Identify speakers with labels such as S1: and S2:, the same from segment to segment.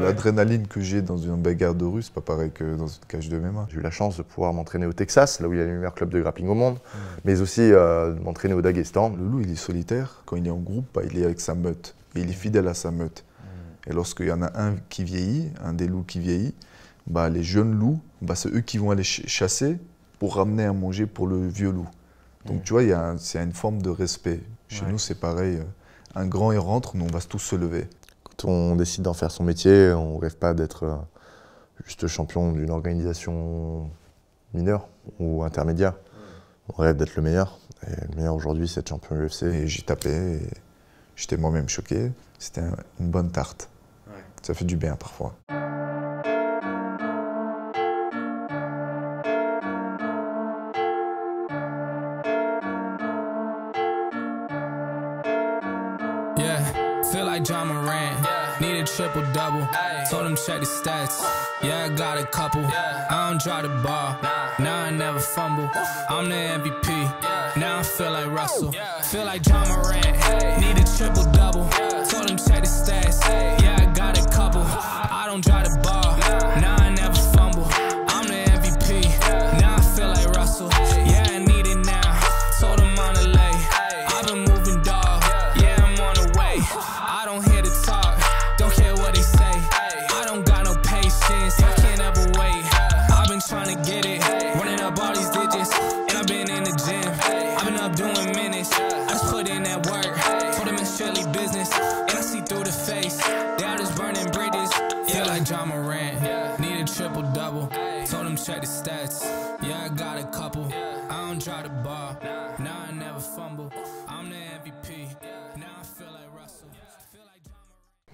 S1: L'adrénaline que j'ai dans une bagarre de rue, c'est pas pareil que dans une cage de MMA.
S2: J'ai eu la chance de pouvoir m'entraîner au Texas, là où il y a le meilleur club de grappling au monde, mais aussi m'entraîner au Daghestan.
S1: Le loup, il est solitaire. Quand il est en groupe, bah, il est avec sa meute. Et il est fidèle à sa meute. Et lorsqu'il y en a un qui vieillit, un des loups qui vieillit, bah, les jeunes loups, bah, c'est eux qui vont aller chasser pour ramener à manger pour le vieux loup. Donc tu vois, c'est une forme de respect. Chez nous, c'est pareil. Un grand, il rentre, nous, on va tous se lever.
S2: Quand on décide d'en faire son métier, on ne rêve pas d'être juste champion d'une organisation mineure ou intermédiaire. On rêve d'être le meilleur. Et le meilleur aujourd'hui, c'est être champion UFC.
S1: Et j'y tapais, et j'étais moi-même choqué. C'était une bonne tarte. Ça fait du bien parfois.
S3: Feel like John Morant, need a triple-double, told him check the stats, yeah I got a couple, I don't drop the ball, now I never fumble, I'm the MVP, now I feel like Russell, feel like John Morant, need a triple-double, told him check the stats, yeah I got a couple, I don't drop the ball, now I never fumble, I'm the MVP, now I feel like Russell, yeah I need it now, told him on the lay, I've been moving dog, yeah I'm on the way. I don't hear the talk, don't care what they say. I don't got no patience, I can't ever wait. I've been trying to get it, running up all these digits, and I've been in the gym. I've been up doing minutes, I just put in that work. Told them it's strictly business, and I see through the face. They all just burning bridges. Feel like John Morant, need a triple-double. Told them check the stats, yeah I got a couple. I don't drop the ball, now I never fumble. I'm the MVP, now I feel like Russell.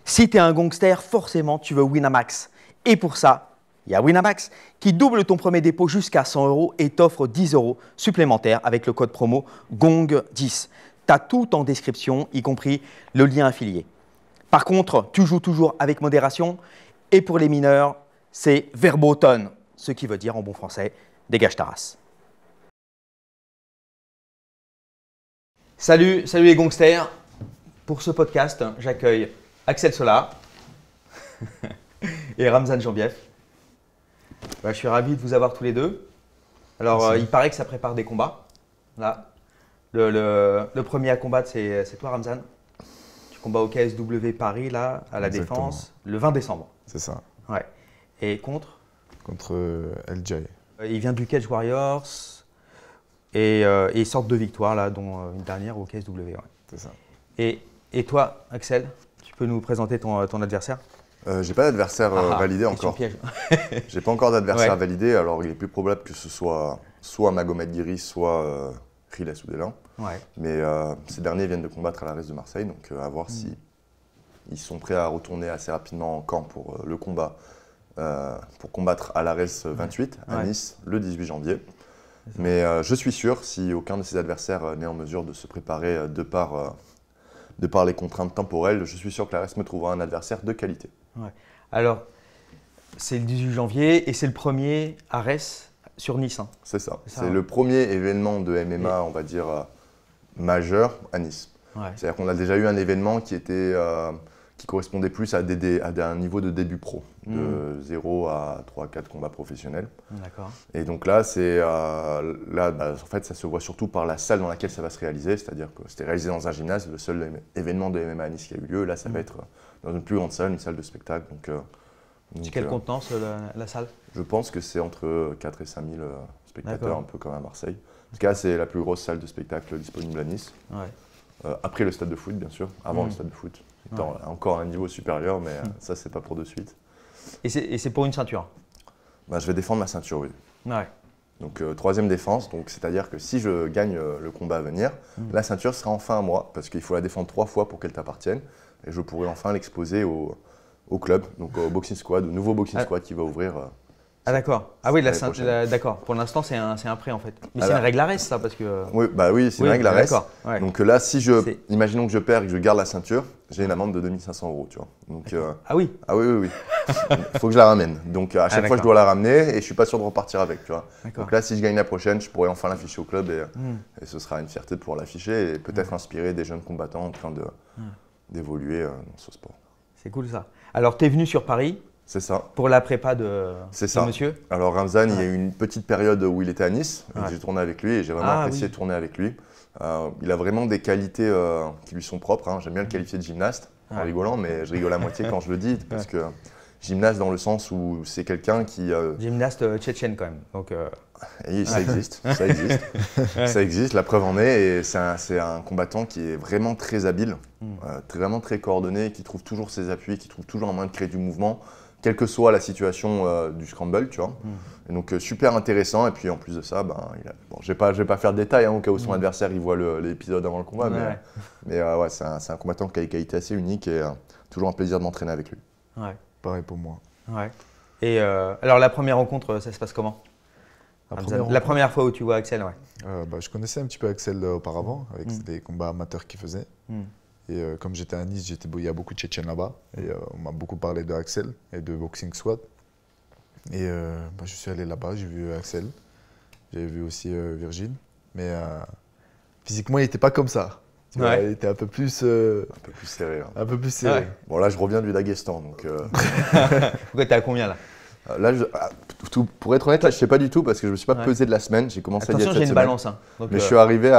S4: Si tu es un gangster, forcément, tu veux Winamax. Et pour ça, il y a Winamax qui double ton premier dépôt jusqu'à 100 € et t'offre 10 € supplémentaires avec le code promo GONG10. Tu as tout en description, y compris le lien affilié. Par contre, tu joues toujours avec modération. Et pour les mineurs, c'est verboten, ce qui veut dire en bon français, dégage ta race. Salut les gangsters. Pour ce podcast, j'accueille Axel Solar et Ramzan Jambiev. Je suis ravi de vous avoir tous les deux. Alors, il paraît que ça prépare des combats. Là, le premier à combattre, c'est toi, Ramzan. Tu combats au KSW Paris, là, à la
S1: Exactement.
S4: Défense, le 20 décembre.
S1: C'est ça.
S4: Ouais. Et contre
S1: Contre LJ.
S4: Il vient du Cage Warriors et il sort de 2 victoires, là, dont une dernière au KSW. Ouais.
S1: C'est ça.
S4: Et toi, Axel, tu peux nous présenter ton adversaire?
S2: J'ai pas d'adversaire validé
S4: question
S2: encore.
S4: piège.
S2: J'ai pas encore d'adversaire
S4: Ouais.
S2: validé, alors il est plus probable que ce soit Magomed Guiri, soit Riles Oudelan.
S4: Ouais.
S2: Mais ces derniers viennent de combattre à l'ARES de Marseille, donc à voir si ils sont prêts à retourner assez rapidement en camp pour le combat, pour combattre à l'ARES 28 à Nice le 18 janvier. Mais je suis sûr, si aucun de ces adversaires n'est en mesure de se préparer de par les contraintes temporelles, je suis sûr que l'ARES me trouvera un adversaire de qualité.
S4: Ouais. Alors, c'est le 18 janvier et c'est le premier ARES sur Nice. Hein.
S2: C'est ça.
S4: C'est ça,
S2: C'est
S4: ouais.
S2: le premier événement de MMA, on va dire, majeur à Nice.
S4: Ouais.
S2: C'est-à-dire qu'on a déjà eu un événement qui correspondait plus à un niveau de début pro, de 0 à 3-4 combats professionnels.
S4: D'accord.
S2: Et donc là, en fait, ça se voit surtout par la salle dans laquelle ça va se réaliser, c'est-à-dire que c'était réalisé dans un gymnase, le seul événement de MMA à Nice qui a eu lieu. Là, ça va être dans une plus grande salle, une salle de spectacle.
S4: C'est quelle contenance la salle?
S2: Je pense que c'est entre 4 et 5 000 spectateurs,
S4: D'accord.
S2: un peu comme à Marseille. En tout cas, c'est la plus grosse salle de spectacle disponible à Nice.
S4: Ouais.
S2: Après le stade de foot, bien sûr, avant le stade de foot. C'est encore un niveau supérieur, mais ça, c'est pas pour de suite.
S4: Et c'est pour une ceinture?
S2: Je vais défendre ma ceinture, oui.
S4: Ouais.
S2: Donc, troisième défense, c'est-à-dire que si je gagne le combat à venir, la ceinture sera enfin à moi, parce qu'il faut la défendre 3 fois pour qu'elle t'appartienne. Et je pourrai enfin l'exposer au club, donc au Boxing Squad, au nouveau Boxing Squad qui va ouvrir.
S4: Ah d'accord. Ah oui,
S2: l'année prochaine.
S4: d'accord. Pour l'instant, c'est un prêt en fait. Mais
S2: Ah
S4: c'est
S2: là.
S4: une règle ARES ça parce que.
S2: Oui, c'est une règle ARES.
S4: D'accord. Ouais.
S2: Donc là, imaginons que je perds et que je garde la ceinture, j'ai une amende de 2 500 €, tu vois. Donc,
S4: Ah oui.
S2: ah oui. Il faut que je la ramène. Donc à chaque fois, je dois la ramener et je suis pas sûr de repartir avec, tu vois. Donc là, si je gagne la prochaine, je pourrais enfin l'afficher au club et ce sera une fierté de pouvoir l'afficher et peut-être inspirer des jeunes combattants en train d'évoluer dans ce sport.
S4: C'est cool ça. Alors, tu es venu sur Paris
S2: C'est ça.
S4: pour la prépa de monsieur.
S2: Alors Ramzan, il y a eu une petite période où il était à Nice, et
S4: Ouais.
S2: j'ai tourné avec lui et j'ai vraiment apprécié tourner avec lui. Il a vraiment des qualités qui lui sont propres, hein. J'aime bien le qualifier de gymnaste, en rigolant, mais je rigole à moitié quand je le dis, parce que gymnaste dans le sens où c'est quelqu'un qui…
S4: Gymnaste tchétchène quand même. Donc,
S2: Et ça existe, ça existe. Ça existe, la preuve en est. Et c'est un combattant qui est vraiment très habile, vraiment très coordonné, qui trouve toujours ses appuis, qui trouve toujours un moyen de créer du mouvement, quelle que soit la situation du scramble, tu vois. Et donc super intéressant. Et puis en plus de ça, je vais pas faire de détails au cas où son adversaire il voit l'épisode avant le combat, mais ouais, c'est un combattant qui a été assez unique et toujours un plaisir de m'entraîner avec lui.
S4: Ouais.
S1: Pareil pour moi.
S4: Ouais. Et alors la première rencontre, ça se passe comment? La première fois où tu vois Axel,
S1: Je connaissais un petit peu Axel auparavant, avec des combats amateurs qu'il faisait. Et comme j'étais à Nice, il y a beaucoup de Tchétchènes là-bas. Et on m'a beaucoup parlé de Axel et de Boxing Squad. Et je suis allé là-bas, j'ai vu Axel. J'avais vu aussi Virgile. Mais physiquement, il n'était pas comme ça.
S4: Ouais.
S1: Il était un peu plus
S2: serré.
S1: Un peu plus serré.
S4: Ouais.
S2: Bon, là, je reviens du Daghestan. Donc,
S4: Pourquoi t'es à combien là?
S2: là, pour être honnête, là, je ne sais pas du tout parce que je ne me suis pas pesé de la semaine. J'ai commencé à diète
S4: Attention, j'ai
S2: cette
S4: une
S2: semaine.
S4: balance. Hein. Donc,
S2: Mais je suis arrivé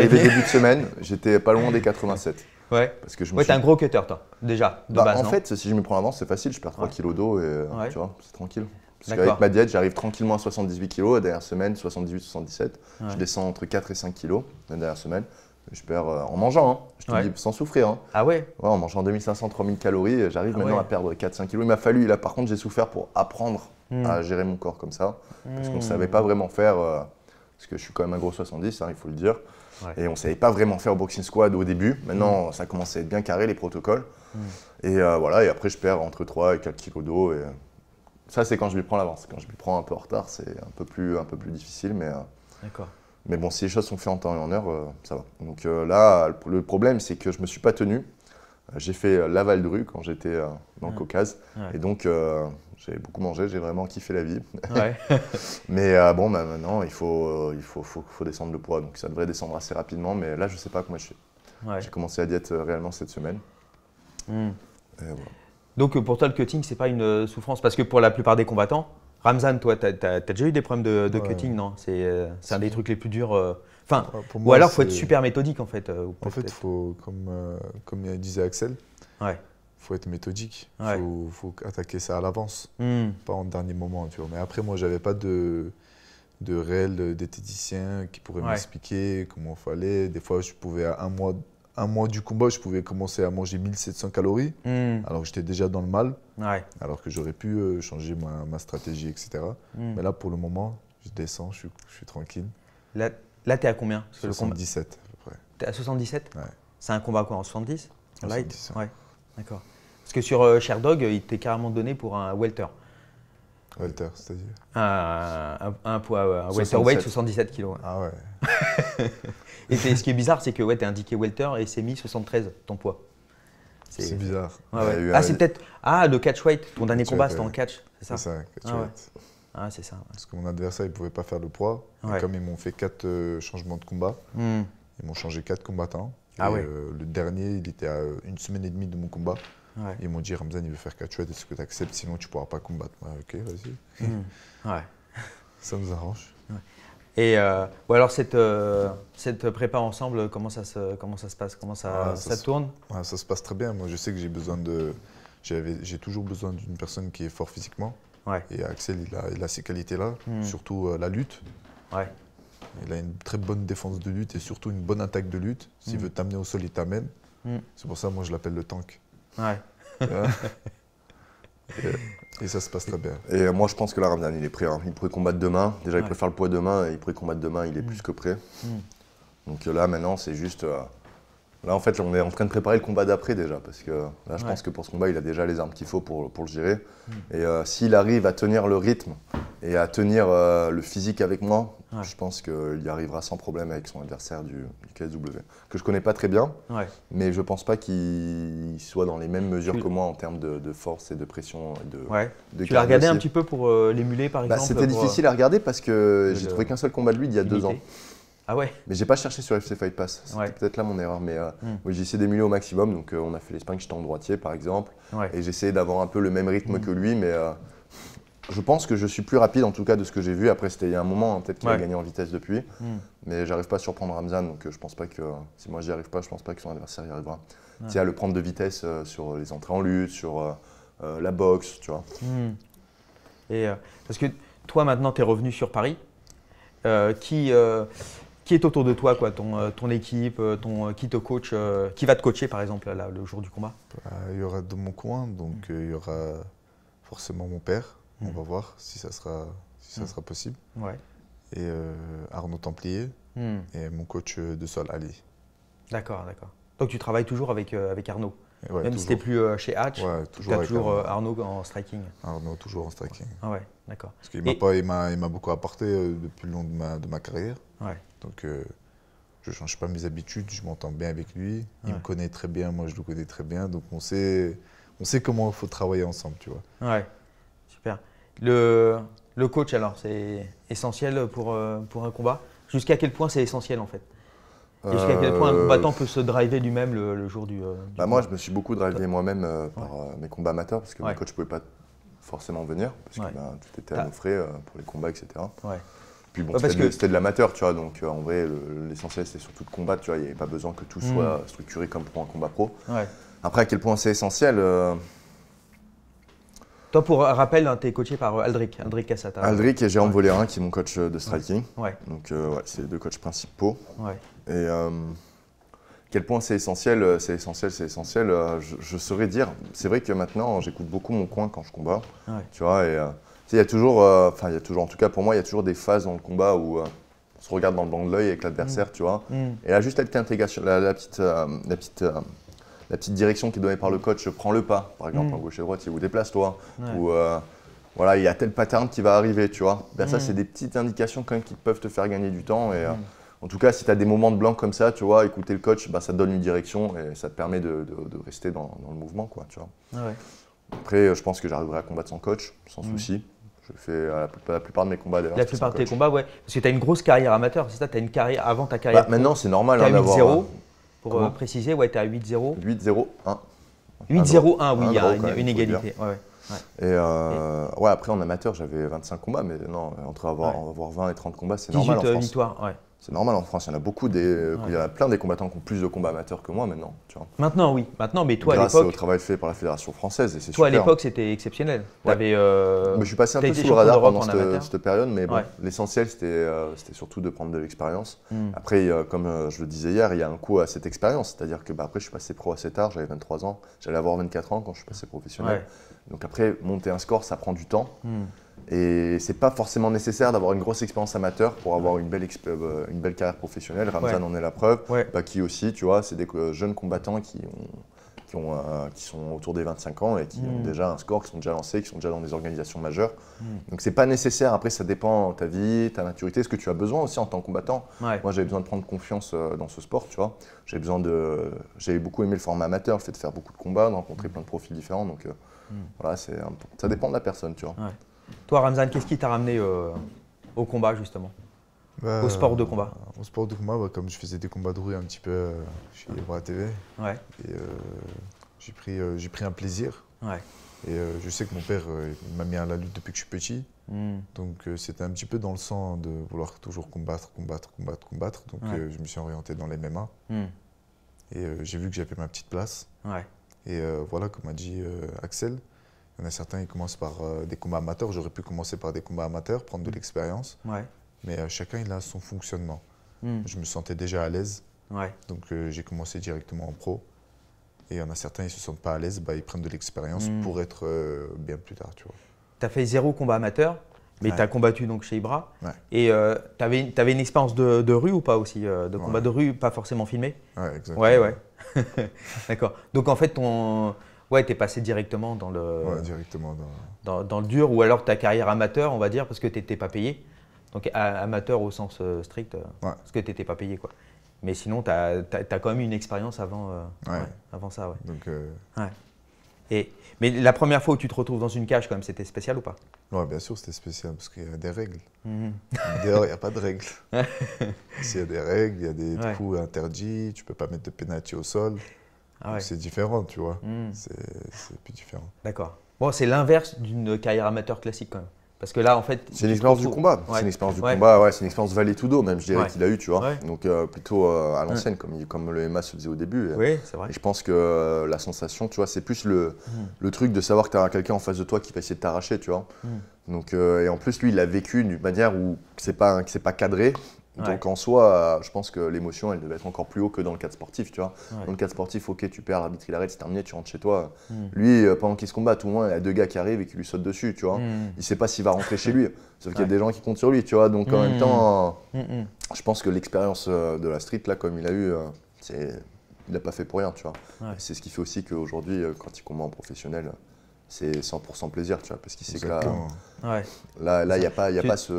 S2: début de semaine, j'étais pas loin des 87.
S4: Ouais.
S2: Parce que
S4: T'es un gros cutter, toi, déjà, de base,
S2: en
S4: non?
S2: fait, si je me prends l'avance, c'est facile. Je perds 3 kilos d'eau et tu vois, c'est tranquille. Parce
S4: D'accord.
S2: qu'avec ma diète, j'arrive tranquillement à 78 kilos. La dernière semaine, 78-77.
S4: Ouais.
S2: Je descends entre 4 et 5 kilos la dernière semaine. Je perds en mangeant, hein. Je te dis, sans souffrir. Hein.
S4: Ah ouais?
S2: Ouais, en mangeant 2500-3000 calories, j'arrive maintenant à perdre 4-5 kilos. Il m'a fallu, là par contre, j'ai souffert pour apprendre à gérer mon corps comme ça. Parce qu'on ne savait pas vraiment faire, parce que je suis quand même un gros 70, hein, il faut le dire. Ouais. Et on ne savait pas vraiment faire au Boxing Squad au début. Maintenant, ça commence à être bien carré, les protocoles. Et voilà, et après, je perds entre 3 et 4 kilos d'eau. Et ça, c'est quand je lui prends l'avance. Quand je lui prends un peu en retard, c'est un peu plus difficile.
S4: D'accord.
S2: Mais bon, si les choses sont faites en temps et en heure, ça va. Donc là, le problème, c'est que je ne me suis pas tenu. J'ai fait la Val-Dru quand j'étais dans le Caucase. Ouais. Et donc, j'ai beaucoup mangé, j'ai vraiment kiffé la vie.
S4: Ouais.
S2: Mais bon, maintenant, il faut descendre le poids. Donc ça devrait descendre assez rapidement. Mais là, je ne sais pas comment je suis. Ouais. J'ai commencé la diète réellement cette semaine. Et voilà.
S4: Donc pour toi, le cutting, ce n'est pas une souffrance? Parce que pour la plupart des combattants, Ramzan, toi, tu as déjà eu des problèmes de cutting, non? C'est un des trucs les plus durs. Ou alors, il faut être super méthodique, en fait.
S1: En fait, faut, comme disait Axel, il faut être méthodique. Il faut attaquer ça à l'avance, pas en dernier moment. Tu vois. Mais après, moi, je n'avais pas de réel diététicien qui pourrait m'expliquer comment il fallait. Des fois, je pouvais, à un mois du combat, je pouvais commencer à manger 1700 calories, alors que j'étais déjà dans le mal, alors que j'aurais pu changer ma stratégie, etc. Mais là, pour le moment, je descends, je suis tranquille.
S4: Là, tu es à combien?
S1: 77 à peu près.
S4: Tu es à 77?
S1: Ouais.
S4: C'est un combat quoi, en 70?
S1: 70,
S4: ouais. D'accord. Parce que sur Sherdog, il t'est carrément donné pour un welter.
S1: Welter, c'est-à-dire
S4: un poids welterweight 77 kg.
S1: Ah ouais.
S4: Et ce qui est bizarre, c'est que tu es indiqué welter et c'est mis 73 ton poids.
S1: C'est bizarre.
S4: C'est peut-être. Le catchweight, ton dernier combat c'était en catch, c'est ça?
S1: C'est ça, catchweight.
S4: C'est ça. Ouais.
S1: Parce que mon adversaire, il ne pouvait pas faire le poids. Et comme ils m'ont fait 4 changements de combat, ils m'ont changé 4 combattants. Le dernier, il était à 1 semaine et demie de mon combat. Ils m'ont dit, Ramzan, il veut faire catchweight, est-ce que tu acceptes? Sinon, tu ne pourras pas combattre. Ok, vas-y. Ça nous arrange.
S4: Et alors cette prépa ensemble, comment ça se passe? Comment ça tourne?
S1: Ça se passe très bien. Moi, je sais que j'ai toujours besoin d'une personne qui est fort physiquement. Et Axel, il a ces qualités-là, surtout la lutte. Il a une très bonne défense de lutte et surtout une bonne attaque de lutte. S'il veut t'amener au sol, il t'amène. C'est pour ça, moi, je l'appelle le tank. Et ça se passe très bien.
S2: Et moi, je pense que là, Ramzan, il est prêt. Hein. Il pourrait combattre demain. Déjà, il pourrait faire le poids demain et il pourrait combattre demain. Il est plus que prêt. Donc là, maintenant, c'est juste… Là, en fait, on est en train de préparer le combat d'après déjà. Parce que là, je pense que pour ce combat, il a déjà les armes qu'il faut pour le gérer. Et s'il arrive à tenir le rythme et à tenir le physique avec moi, je pense qu'il y arrivera sans problème avec son adversaire du KSW. Que je ne connais pas très bien, mais je ne pense pas qu'il soit dans les mêmes mesures que moi en termes de force et de pression.
S4: Tu l'as regardé un petit peu pour l'émuler, par exemple?
S2: C'était difficile à regarder parce que j'ai trouvé qu'un seul combat de lui il y a 2 ans.
S4: Ah ouais.
S2: Mais j'ai pas cherché sur FC Fight Pass. C'était peut-être là mon erreur. Mais oui, j'ai essayé d'émuler au maximum. Donc on a fait les sparring, j'étais en droitier par exemple. Et j'ai essayé d'avoir un peu le même rythme que lui. Mais je pense que je suis plus rapide en tout cas de ce que j'ai vu. Après, c'était il y a un moment, hein, peut-être qu'il a gagné en vitesse depuis. Mais j'arrive pas à surprendre Ramzan. Donc je pense pas que si moi j'y arrive pas, je pense pas que son adversaire y arrivera. Tu à le prendre de vitesse sur les entrées en lutte, sur la boxe, tu vois.
S4: Et parce que toi maintenant tu es revenu sur Paris, qui est autour de toi, quoi, ton équipe, qui te coach, qui va te coacher par exemple là, le jour du combat?
S1: Il y aura de mon coin, donc il y aura forcément mon père, on va voir si ça sera possible. Et Arnaud Templier et mon coach de sol, Ali.
S4: D'accord. Donc tu travailles toujours avec Arnaud?
S1: Ouais,
S4: même
S1: toujours.
S4: si tu n'es plus chez Hatch, tu as toujours Arnaud en striking?
S1: Arnaud toujours en striking.
S4: Ah ouais, d'accord.
S1: Parce qu'il m'a beaucoup apporté depuis le long de ma carrière. Donc je ne change pas mes habitudes, je m'entends bien avec lui. Il me connaît très bien, moi je le connais très bien. Donc on sait comment il faut travailler ensemble, tu vois.
S4: Ouais, super. Le coach alors, c'est essentiel pour un combat? Jusqu'à quel point c'est essentiel en fait? Et jusqu'à quel point un combattant peut se driver lui-même le jour du
S2: moi, je me suis beaucoup drivé moi-même par mes combats amateurs parce que mes coachs ne pouvaient pas forcément venir parce que tout était à nos frais pour les combats, etc. Puis bon, c'était de l'amateur, tu vois, donc en vrai, l'essentiel c'était surtout de combattre, tu vois, il n'y avait pas besoin que tout soit structuré comme pour un combat pro. Après, à quel point c'est essentiel
S4: Toi, pour rappel, tu es coaché par Aldric Cassata.
S2: Aldric et Jérôme Volérin qui est mon coach de striking. Donc c'est les deux coachs principaux. Et quel point c'est essentiel, je saurais dire. C'est vrai que maintenant, j'écoute beaucoup mon coin quand je combats. Tu vois, et il y a toujours, en tout cas pour moi, il y a toujours des phases dans le combat où on se regarde dans le blanc de l'œil avec l'adversaire, tu vois. Et là, juste la petite intégration, la petite direction qui est donnée par le coach, prends le pas, par exemple, en gauche et droite, ou déplace-toi. Ou voilà, il y a tel pattern qui va arriver, tu vois. Ça, c'est des petites indications quand même qui peuvent te faire gagner du temps. Et, en tout cas, si tu as des moments de blanc comme ça, tu vois, écouter le coach, ça te donne une direction et ça te permet de rester dans le mouvement, quoi, tu vois. Après, je pense que j'arriverai à combattre sans coach, sans souci. Je fais la plupart de mes combats d'ailleurs.
S4: La plupart de tes combats, ouais. Parce que tu as une grosse carrière amateur, c'est ça? Tu as une carrière avant ta carrière.
S2: Maintenant, c'est normal
S4: d'avoir. 8-0, pour préciser, ouais, tu es à 8-0.
S2: 8-0-1.
S4: 8-0-1, oui, il y a une égalité.
S2: Et après en amateur, j'avais 25 combats, mais non, entre avoir 20 et 30 combats, c'est normal en France.
S4: 18 victoires,
S2: C'est normal en France, il y en a beaucoup, il y a plein des combattants qui ont plus de combats amateurs que moi maintenant. Tu vois.
S4: Maintenant, oui. Maintenant, mais toi
S2: grâce
S4: à l'époque.
S2: Au travail fait par la Fédération française, et c'est
S4: toi
S2: super.
S4: À l'époque, c'était exceptionnel.
S2: Je suis passé un peu sous le radar pendant cette période, mais bon, l'essentiel c'était surtout de prendre de l'expérience. Après, comme je le disais hier, il y a un coût à cette expérience. C'est-à-dire que après, je suis passé pro assez tard, j'avais 23 ans, j'allais avoir 24 ans quand je suis passé professionnel. Donc après, monter un score, ça prend du temps. Et c'est pas forcément nécessaire d'avoir une grosse expérience amateur pour avoir une belle carrière professionnelle. Ramzan en est la preuve. Qui aussi, tu vois, c'est des jeunes combattants qui sont autour des 25 ans et qui ont déjà un score, qui sont déjà lancés, qui sont déjà dans des organisations majeures. Donc c'est pas nécessaire. Après, ça dépend de ta vie, ta maturité, ce que tu as besoin aussi en tant que combattant. Moi, j'avais besoin de prendre confiance dans ce sport, tu vois. J'avais beaucoup aimé le format amateur, le fait de faire beaucoup de combats, de rencontrer plein de profils différents. Donc voilà, ça dépend de la personne, tu vois.
S4: Toi, Ramzan, qu'est-ce qui t'a ramené au combat, justement? Au sport de combat?
S1: Au sport de combat, comme je faisais des combats de rue un petit peu chez Bras TV, et j'ai pris un plaisir. Et je sais que mon père il m'a mis à la lutte depuis que je suis petit. Donc c'était un petit peu dans le sang de vouloir toujours combattre. Donc je me suis orienté dans les MMA. Et j'ai vu que j'avais ma petite place. Et voilà, comme a dit Axel, il y en a certains qui commencent par des combats amateurs. J'aurais pu commencer par des combats amateurs, prendre de l'expérience. Mais chacun il a son fonctionnement. Je me sentais déjà à l'aise. Donc j'ai commencé directement en pro. Et il y en a certains, ils ne se sentent pas à l'aise, ils prennent de l'expérience pour être bien plus tard. Tu
S4: as fait 0 combat amateur, mais tu as combattu donc chez Ibra. Et tu avais une expérience de rue ou pas aussi? De combat de rue, pas forcément filmé?
S1: Exactement.
S4: D'accord. Donc en fait, tu es passé directement dans le, dans le dur, ou alors ta carrière amateur, on va dire, parce que tu n'étais pas payé. Donc amateur au sens strict, parce que tu n'étais pas payé, quoi. Mais sinon, tu as quand même une expérience avant ça.
S1: Donc,
S4: Mais la première fois où tu te retrouves dans une cage, quand même, c'était spécial ou pas?
S1: Ouais, bien sûr, c'était spécial parce qu'il y a des règles.
S4: Mhm.
S1: Dehors, il n'y a pas de règles. S'il y a des règles, il y a des
S4: Ouais.
S1: coups interdits, tu ne peux pas mettre de pénalty au sol.
S4: Ah ouais.
S1: Donc c'est différent, tu vois.
S4: Mhm.
S1: C'est plus différent.
S4: D'accord. Bon, c'est l'inverse d'une carrière amateur classique quand même. Parce que là, en fait.
S2: C'est une expérience du combat.
S4: Ouais.
S2: C'est une expérience du
S4: Ouais.
S2: combat, ouais, c'est une expérience Valley Tudo, même, je dirais,
S4: Ouais.
S2: qu'il a eu, tu vois.
S4: Ouais.
S2: Donc plutôt à l'ancienne, comme le MMA se faisait au début.
S4: Oui, c'est vrai.
S2: Et je pense que la sensation, tu vois, c'est plus le truc de savoir que tu as quelqu'un en face de toi qui va essayer de t'arracher, tu vois. Donc, et en plus, lui, il l'a vécu d'une manière où c'est pas cadré.
S4: Ouais.
S2: Donc en soi, je pense que l'émotion, elle devait être encore plus haut que dans le cadre sportif, tu vois.
S4: Ouais.
S2: Dans le cadre sportif, ok, tu perds, l'arbitre il arrête, c'est terminé, tu rentres chez toi. Lui, pendant qu'il se combat, tout le monde, il y a deux gars qui arrivent et qui lui sautent dessus, tu vois. Il sait pas s'il va rentrer chez lui. Sauf qu'il y a des gens qui comptent sur lui, tu vois. Donc en même temps, je pense que l'expérience de la street, là, comme il a eu, il l'a pas fait pour rien, tu vois.
S4: Ouais.
S2: C'est ce qui fait aussi qu'aujourd'hui, quand il combat en professionnel, c'est 100% plaisir, tu vois. Parce qu'il sait que
S1: Exactement.
S4: Ouais.
S2: là, il n'y a pas
S4: Tu-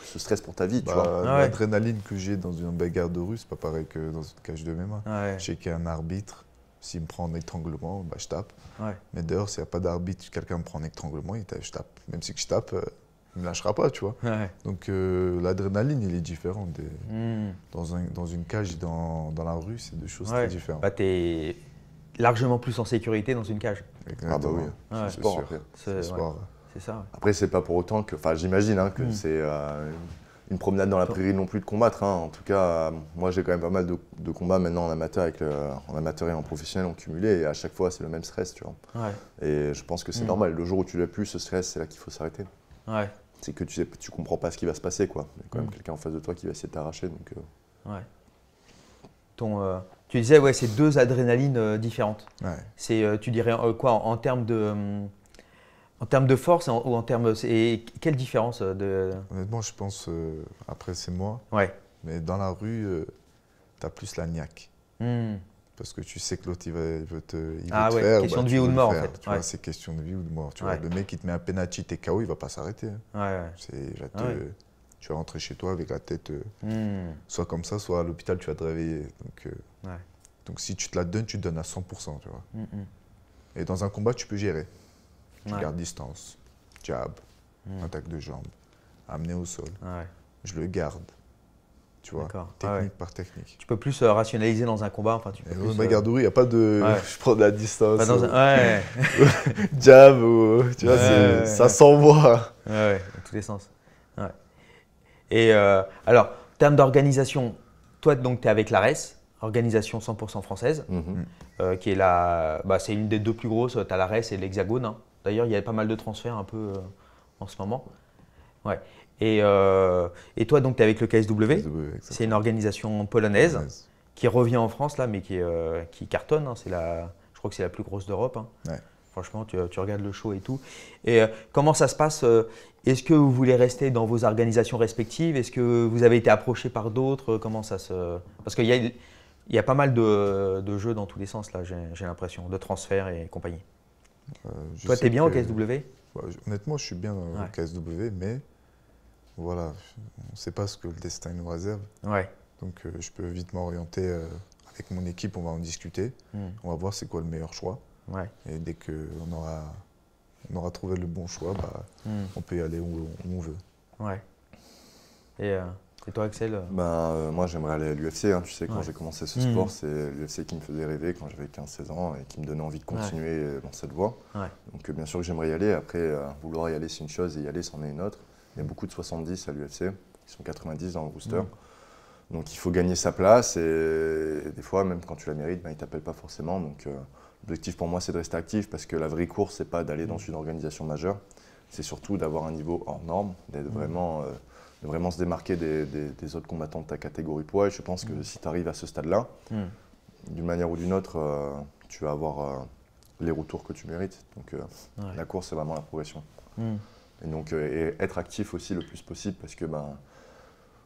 S2: ce stress pour ta vie, tu
S1: Bah,
S2: vois.
S4: Ah ouais.
S1: L'adrénaline que j'ai dans une bagarre de rue, c'est pas pareil que dans une cage de MMA.
S4: Ouais.
S1: Je sais qu'il y a un arbitre, s'il me prend en étranglement, bah, je tape.
S4: Ouais.
S1: Mais dehors, s'il n'y a pas d'arbitre, quelqu'un me prend en étranglement, je tape. Même si je tape, il ne me lâchera pas, tu vois.
S4: Ouais.
S1: Donc l'adrénaline, il est différent.
S4: Hmm.
S1: Dans une cage et dans la rue, c'est deux choses
S4: Ouais.
S1: très différentes.
S4: Bah, t'es largement plus en sécurité dans une cage.
S2: Ah bah oui,
S4: Ouais.
S2: c'est sport
S1: sûr.
S2: après.
S1: C'est
S4: ouais.
S1: sport.
S4: C'est ça. Ouais.
S2: Après, c'est pas pour autant que, enfin, j'imagine hein, que c'est une promenade dans la prairie non plus de combattre. Hein. En tout cas, moi, j'ai quand même pas mal de combats maintenant en amateur, en amateur et en professionnel en cumulé, et à chaque fois, c'est le même stress, tu vois.
S4: Ouais.
S2: Et je pense que c'est normal. Le jour où tu l'as plus, ce stress, c'est là qu'il faut s'arrêter.
S4: Ouais.
S2: C'est que tu comprends pas ce qui va se passer, quoi. Il y a quand même quelqu'un en face de toi qui va essayer de t'arracher, donc.
S4: Ouais. Tu disais, ouais, c'est deux adrénalines différentes.
S1: Ouais.
S4: C'est, tu dirais quoi en termes de force ou en termes. Quelle différence de.
S1: Honnêtement, je pense, après c'est moi,
S4: Ouais.
S1: mais dans la rue, tu as plus la niaque.
S4: Hmm.
S1: Parce que tu sais que l'autre, il veut te
S4: Ah ouais,
S1: faire.
S4: question de
S1: tu
S4: vie ou
S1: veux
S4: de
S1: le
S4: mort, en
S1: faire.
S4: fait.
S1: Tu
S4: Ouais.
S1: vois, c'est question de vie ou de mort. Tu
S4: Ouais.
S1: vois, le mec, il te met un penalty, t'es KO, il va pas s'arrêter. Hein.
S4: Ouais,
S1: Tu vas rentrer chez toi avec la tête
S4: ouais.
S1: soit comme ça, soit à l'hôpital, tu vas te réveiller.
S4: Ouais.
S1: Donc si tu te la donnes, tu te donnes à 100%. Tu vois.
S4: Hmm.
S1: Et dans un combat, tu peux gérer. Tu
S4: Ouais.
S1: gardes distance, jab, attaque de jambe, amener au sol.
S4: Ouais.
S1: Je le garde. Tu vois,
S4: D'accord.
S1: technique
S4: Ah ouais.
S1: par technique.
S4: Tu peux plus rationaliser dans un combat. Enfin, tu peux
S1: Et dans
S4: plus,
S1: une bagarre de rue, il n'y a pas de
S4: Ouais.
S1: je prends de la distance,
S4: pas dans un- Ouais.
S1: jab, ou, tu vois,
S4: Ouais,
S1: ça
S4: ouais.
S1: s'envoie.
S4: Ouais, dans tous les sens. Ouais. Et alors, en termes d'organisation, toi, donc, tu es avec l'ARES, organisation 100% française, qui est c'est une des deux plus grosses. Tu as l'ARES et l'Hexagone. Hein. D'ailleurs, il y a pas mal de transferts un peu en ce moment. Ouais. Et toi, donc, tu es avec le KSW. C'est une organisation polonaise qui revient en France, là, mais qui cartonne. Hein. Je crois que c'est la plus grosse d'Europe. Hein.
S1: Ouais.
S4: Franchement, tu regardes le show et tout. Et comment ça se passe Est-ce que vous voulez rester dans vos organisations respectives? Est-ce que vous avez été approché par d'autres? Comment ça se… Parce qu'il y a pas mal de jeux dans tous les sens, là, j'ai l'impression, de transferts et compagnie. Toi, tu es bien au KSW?
S1: Honnêtement, je suis bien au
S4: Ouais.
S1: KSW, mais voilà, on ne sait pas ce que le destin nous réserve.
S4: Ouais.
S1: Donc, je peux vite m'orienter avec mon équipe, on va en discuter. On va voir c'est quoi le meilleur choix.
S4: Ouais.
S1: Et dès qu'on aura trouvé le bon choix, on peut y aller où on veut.
S4: Ouais. Et toi, Axel
S2: Moi, j'aimerais aller à l'UFC. Hein. Tu sais, quand
S4: Ouais.
S2: j'ai commencé ce sport, c'est l'UFC qui me faisait rêver quand j'avais 15-16 ans et qui me donnait envie de continuer dans cette voie.
S4: Ouais.
S2: Donc, bien sûr que j'aimerais y aller. Après, vouloir y aller, c'est une chose et y aller, c'en est une autre. Il y a beaucoup de 70 à l'UFC. Ils sont 90 dans le rooster. Donc, il faut gagner sa place et des fois, même quand tu la mérites, ils ne t'appellent pas forcément. Donc, l'objectif pour moi, c'est de rester actif parce que la vraie course, ce n'est pas d'aller dans une organisation majeure. C'est surtout d'avoir un niveau hors norme, d'être vraiment… de vraiment se démarquer des autres combattants de ta catégorie poids. Et je pense que si tu arrives à ce stade-là, d'une manière ou d'une autre, tu vas avoir les retours que tu mérites. Donc la course, c'est vraiment la progression. Et donc et être actif aussi le plus possible parce que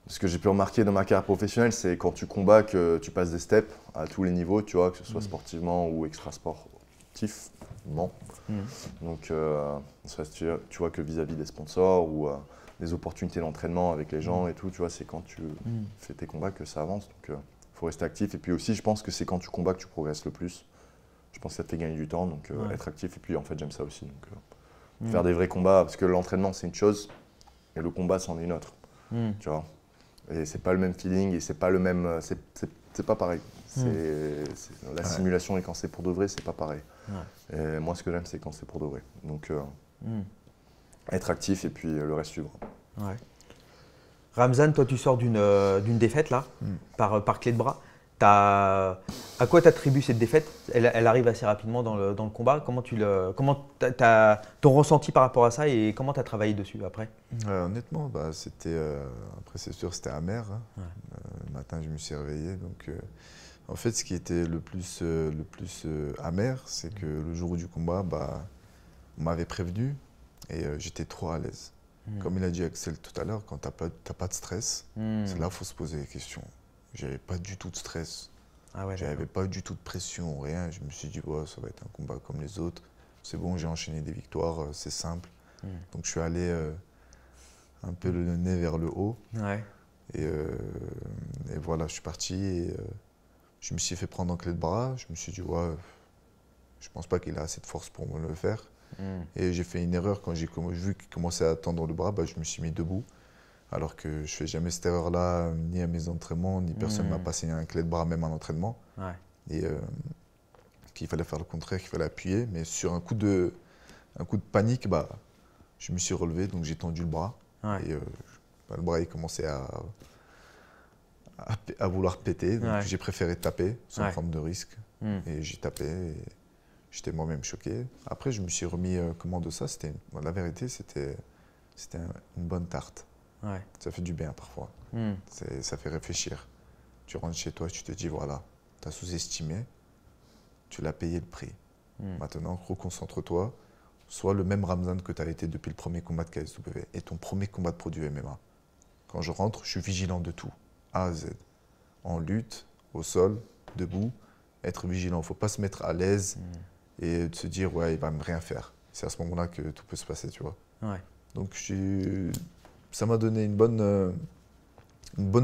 S2: ce que j'ai pu remarquer dans ma carrière professionnelle, c'est quand tu combats que tu passes des steps à tous les niveaux, tu vois, que ce soit sportivement ou extra-sportivement. Donc tu vois que vis-à-vis des sponsors ou des opportunités d'entraînement avec les gens et tout, tu vois, c'est quand tu fais tes combats que ça avance. Donc, il faut rester actif. Et puis aussi, je pense que c'est quand tu combats que tu progresses le plus. Je pense que ça te fait gagner du temps, donc être actif. Et puis en fait, j'aime ça aussi. Donc, faire des vrais combats, parce que l'entraînement, c'est une chose, et le combat, c'en est une autre. Tu vois. Et c'est pas le même feeling, et c'est pas le même. C'est pas pareil. La simulation, et quand c'est pour de vrai, c'est pas pareil. Et moi, ce que j'aime, c'est quand c'est pour de vrai. Donc, être actif et puis le reste suivre.
S4: Ouais. Ramzan, toi, tu sors d'une défaite là, par clé de bras. À quoi tu attribues cette défaite? Elle arrive assez rapidement dans le combat. Comment ton ressenti par rapport à ça et comment tu as travaillé dessus après?
S1: Honnêtement, c'était. Après, c'est sûr, c'était amer. Hein. Le matin, je me suis réveillé. Donc, en fait, ce qui était le plus amer, c'est que le jour du combat, on m'avait prévenu et j'étais trop à l'aise. Comme il a dit Axel tout à l'heure, quand tu n'as pas de stress, c'est là qu'il faut se poser des questions. J'avais pas du tout de stress. J'avais pas du tout de pression, rien. Je me suis dit, ça va être un combat comme les autres. C'est bon, j'ai enchaîné des victoires, c'est simple. Donc je suis allé un peu le nez vers le haut. Et voilà, je suis parti et je me suis fait prendre en clé de bras. Je me suis dit, je pense pas qu'il a assez de force pour me le faire. Et j'ai fait une erreur quand j'ai vu qu'il commençait à tendre le bras, je me suis mis debout. Alors que je fais jamais cette erreur-là, ni à mes entraînements, ni personne ne m'a passé un clé de bras, même en entraînement. Et qu'il fallait faire le contraire, qu'il fallait appuyer. Mais sur un coup de panique, je me suis relevé, donc j'ai tendu le bras. Et le bras il commençait à vouloir péter. Donc j'ai préféré taper sans prendre de risque. Et j'ai tapé. Et j'étais moi-même choqué. Après, je me suis remis comment de ça. La vérité, c'était une bonne tarte. Ça fait du bien parfois. Ça fait réfléchir. Tu rentres chez toi, tu te dis voilà, tu as sous-estimé, tu l'as payé le prix. Maintenant, reconcentre-toi. Sois le même Ramzan que tu as été depuis le premier combat de KSW et ton premier combat de produit MMA. Quand je rentre, je suis vigilant de tout, A à Z. En lutte, au sol, debout, être vigilant. Il ne faut pas se mettre à l'aise et de se dire il va me rien faire. C'est à ce moment-là que tout peut se passer, tu vois. Donc ça m'a donné une bonne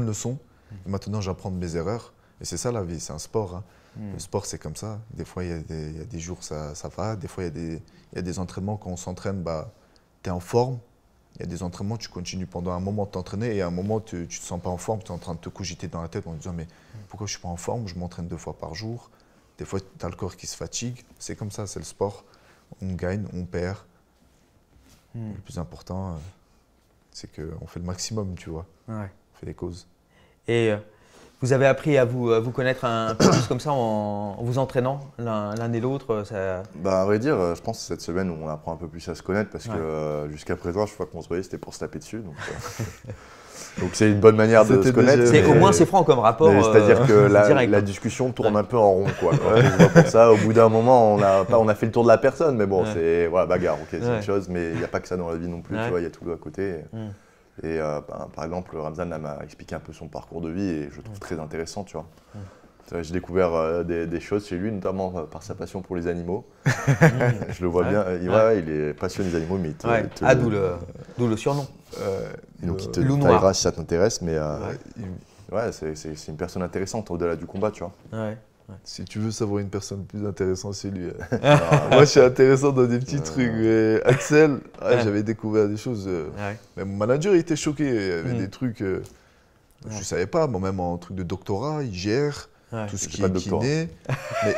S1: leçon. Et maintenant, j'apprends de mes erreurs. Et c'est ça la vie, c'est un sport. Hein. Le sport, c'est comme ça. Des fois, il y a des jours, ça va. Des fois, il y a des entraînements, quand on s'entraîne, tu es en forme. Il y a des entraînements, tu continues pendant un moment de t'entraîner et à un moment, tu ne te sens pas en forme. Tu es en train de te cogiter dans la tête en te disant mais pourquoi je ne suis pas en forme? Je m'entraîne 2 fois par jour. Des fois, tu as le corps qui se fatigue. C'est comme ça, c'est le sport. On gagne, on perd. Le plus important, c'est qu'on fait le maximum, tu vois. On fait les causes.
S4: Et vous avez appris à vous connaître un peu plus comme ça en vous entraînant l'un et l'autre
S2: À vrai dire, je pense que c'est cette semaine où on apprend un peu plus à se connaître parce que jusqu'à présent, chaque fois qu'on se voyait, c'était pour se taper dessus. Donc c'est une bonne manière de se connaître.
S4: Au moins, c'est franc comme rapport.
S2: C'est-à-dire que la discussion tourne un peu en rond. Quand on se voit pour ça, au bout d'un moment, on a fait le tour de la personne. Mais bon, c'est bagarre, c'est une chose. Mais il n'y a pas que ça dans la vie non plus. Tu vois, il y a tout à côté. Et par exemple, Ramzan m'a expliqué un peu son parcours de vie et je le trouve très intéressant, tu vois. J'ai découvert des choses chez lui, notamment par sa passion pour les animaux. Je le vois bien, il est passionné des animaux, mais
S4: d'où le surnom.
S2: Donc il te taillera si ça t'intéresse, mais c'est une personne intéressante au-delà du combat, tu vois.
S1: Si tu veux savoir une personne plus intéressante, c'est lui. Moi, je suis intéressant dans des petits trucs. Mais Axel, j'avais découvert des choses. Même mon manager, il était choqué. Il y avait des trucs. Je ne savais pas. Moi, même en truc de doctorat, il gère tout ce qui est kiné. Mais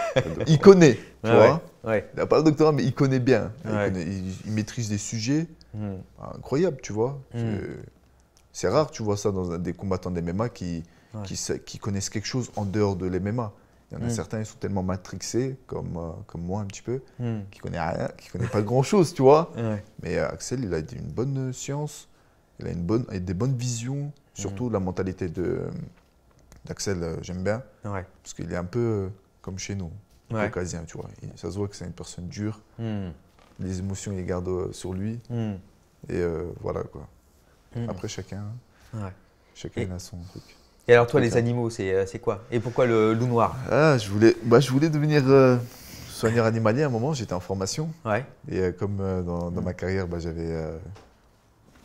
S1: il connaît, tu vois. Il n'a pas le doctorat, mais il connaît bien. Il maîtrise des sujets incroyables, tu vois. C'est rare, tu vois ça dans des combattants d'MMA qui connaissent quelque chose en dehors de l'MMA. Il y en a certains, ils sont tellement matrixés, comme moi un petit peu, qui ne connaissent pas grand-chose, tu vois. Mais Axel, il a une bonne science, il a des bonnes visions, surtout la mentalité d'Axel, j'aime bien, parce qu'il est un peu comme chez nous, caucasien, tu vois. Ça se voit que c'est une personne dure, les émotions, il les garde sur lui, et voilà quoi. Après, chacun a son truc.
S4: Et alors toi, les animaux, c'est quoi? Et pourquoi le loup noir?
S1: Je voulais devenir soigneur animalier à un moment, j'étais en formation. Et comme dans ma carrière, j'avais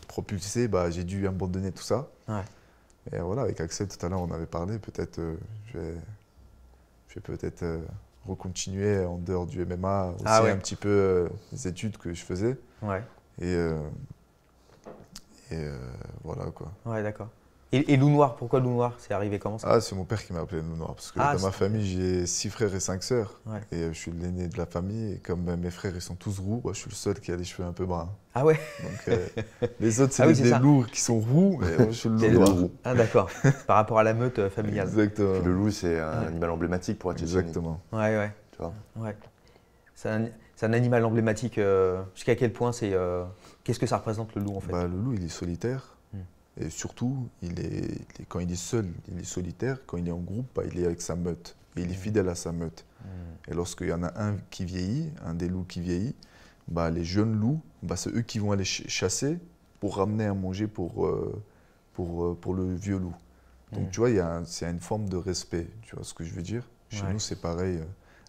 S1: propulsé, j'ai dû abandonner tout ça. Et voilà, avec Axel, tout à l'heure, on avait parlé, peut-être je vais peut-être recontinuer en dehors du MMA aussi un petit peu les études que je faisais.
S4: Ouais.
S1: Et voilà quoi.
S4: Ouais, d'accord. Et loup noir, pourquoi loup noir? C'est arrivé comment ça?
S1: Ah, c'est mon père qui m'a appelé loup noir. Parce que dans ma famille, j'ai 6 frères et 5 sœurs. Ouais. Et je suis l'aîné de la famille. Et comme mes frères ils sont tous roux, je suis le seul qui a les cheveux un peu bruns.
S4: Ah ouais?
S1: Donc les autres, c'est des loups qui sont roux, mais moi je suis le loup noir.
S4: Ah d'accord. Par rapport à la meute familiale.
S1: Exactement.
S2: Le loup, c'est un animal emblématique pour la Tchétchénie.
S1: Exactement.
S4: Ouais, ouais.
S2: Tu vois?
S4: Ouais. C'est un animal emblématique. Jusqu'à quel point c'est. Qu'est-ce que ça représente le loup en fait?
S1: Le loup, il est solitaire. Et surtout, quand il est seul, il est solitaire. Quand il est en groupe, il est avec sa meute. Et il est fidèle à sa meute. Et lorsqu'il y en a un qui vieillit, un des loups qui vieillit, les jeunes loups, c'est eux qui vont aller chasser pour ramener à manger pour le vieux loup. Donc tu vois, c'est une forme de respect. Tu vois ce que je veux dire? Chez nous, c'est pareil.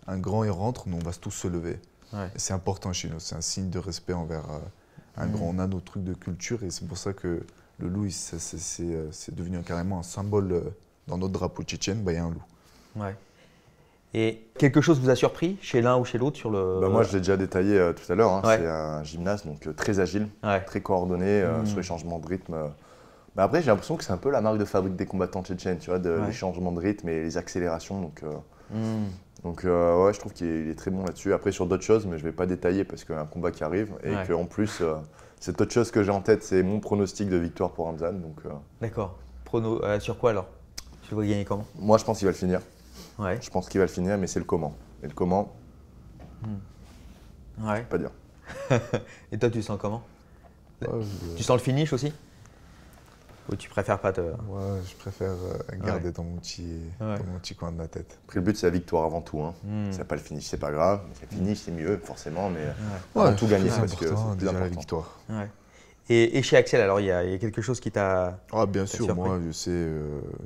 S1: Un grand, il rentre, nous, on va tous se lever. Ouais. C'est important chez nous. C'est un signe de respect envers un grand. On a nos trucs de culture et c'est pour ça que le loup, c'est devenu carrément un symbole dans notre drapeau tchétchène. Il y a un loup. Ouais.
S4: Et quelque chose vous a surpris chez l'un ou chez l'autre sur le…
S2: Moi, je l'ai déjà détaillé tout à l'heure. Hein. Ouais. C'est un gymnaste donc très agile, très coordonné sur les changements de rythme. Après, j'ai l'impression que c'est un peu la marque de fabrique des combattants tchétchènes, tu vois, les changements de rythme et les accélérations. Donc, je trouve qu'il est très bon là-dessus. Après, sur d'autres choses, mais je ne vais pas détailler parce qu'il y a un combat qui arrive et qu'en plus… cette autre chose que j'ai en tête, c'est mon pronostic de victoire pour Hamzan.
S4: D'accord. Sur quoi alors? Tu le vois gagner comment?
S2: Moi, je pense qu'il va le finir.
S4: Ouais.
S2: Je pense qu'il va le finir, mais c'est le comment. Et le comment, je ne peux pas dire.
S4: Et toi, tu sens comment? Tu sens le finish aussi? Ou tu préfères pas te…
S1: Ouais, je préfère garder dans mon petit coin de la tête.
S2: Après, le but, c'est la victoire avant tout. Hein. Si pas le finish, c'est pas grave. Si le finish, c'est mieux, forcément, mais avant tout gagner, parce que c'est plus important.
S1: La victoire.
S4: Ouais. Et chez Axel, alors, il y a quelque chose qui t'a…
S1: Ah, bien sûr, surpris. Moi, je sais,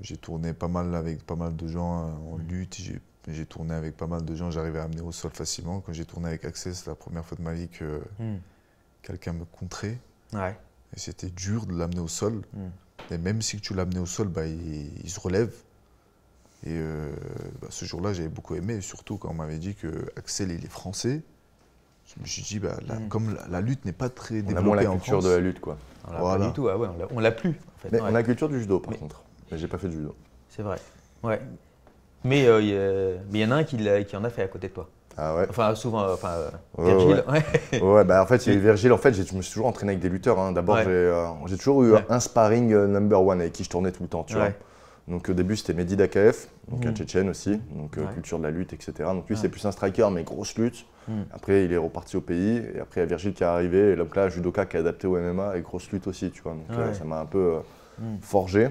S1: j'ai tourné pas mal avec pas mal de gens en lutte. J'ai tourné avec pas mal de gens, j'arrivais à amener au sol facilement. Quand j'ai tourné avec Axel, c'est la première fois de ma vie que quelqu'un me contrait. Ouais. Et c'était dur de l'amener au sol. Et même si tu l'amenais au sol, il se relève. Et ce jour-là, j'avais beaucoup aimé, surtout quand on m'avait dit qu'Axel, il est français. Je me suis dit, comme la lutte n'est pas très développée en France. On a moins la culture
S2: de la lutte, quoi.
S4: Pas du tout, on l'a plus. En fait.
S2: Mais on a la culture du judo, par contre. Mais j'ai pas fait de judo.
S4: C'est vrai. Ouais. Mais il y en a un qui en a fait à côté de toi.
S2: Ah ouais.
S4: Enfin, souvent, Virgile.
S2: Ouais. En fait, Virgile, je me suis toujours entraîné avec des lutteurs. Hein. D'abord, j'ai toujours eu un sparring number one avec qui je tournais tout le temps, tu vois. Donc au début, c'était Mehdi Dakaev, donc un Tchétchène aussi, donc culture de la lutte, etc. Donc lui, c'est plus un striker, mais grosse lutte. Après, il est reparti au pays. Et après, il y a Virgile qui est arrivé. Et donc là, judoka qui est adapté au MMA et grosse lutte aussi, tu vois. Donc ça m'a un peu forgé.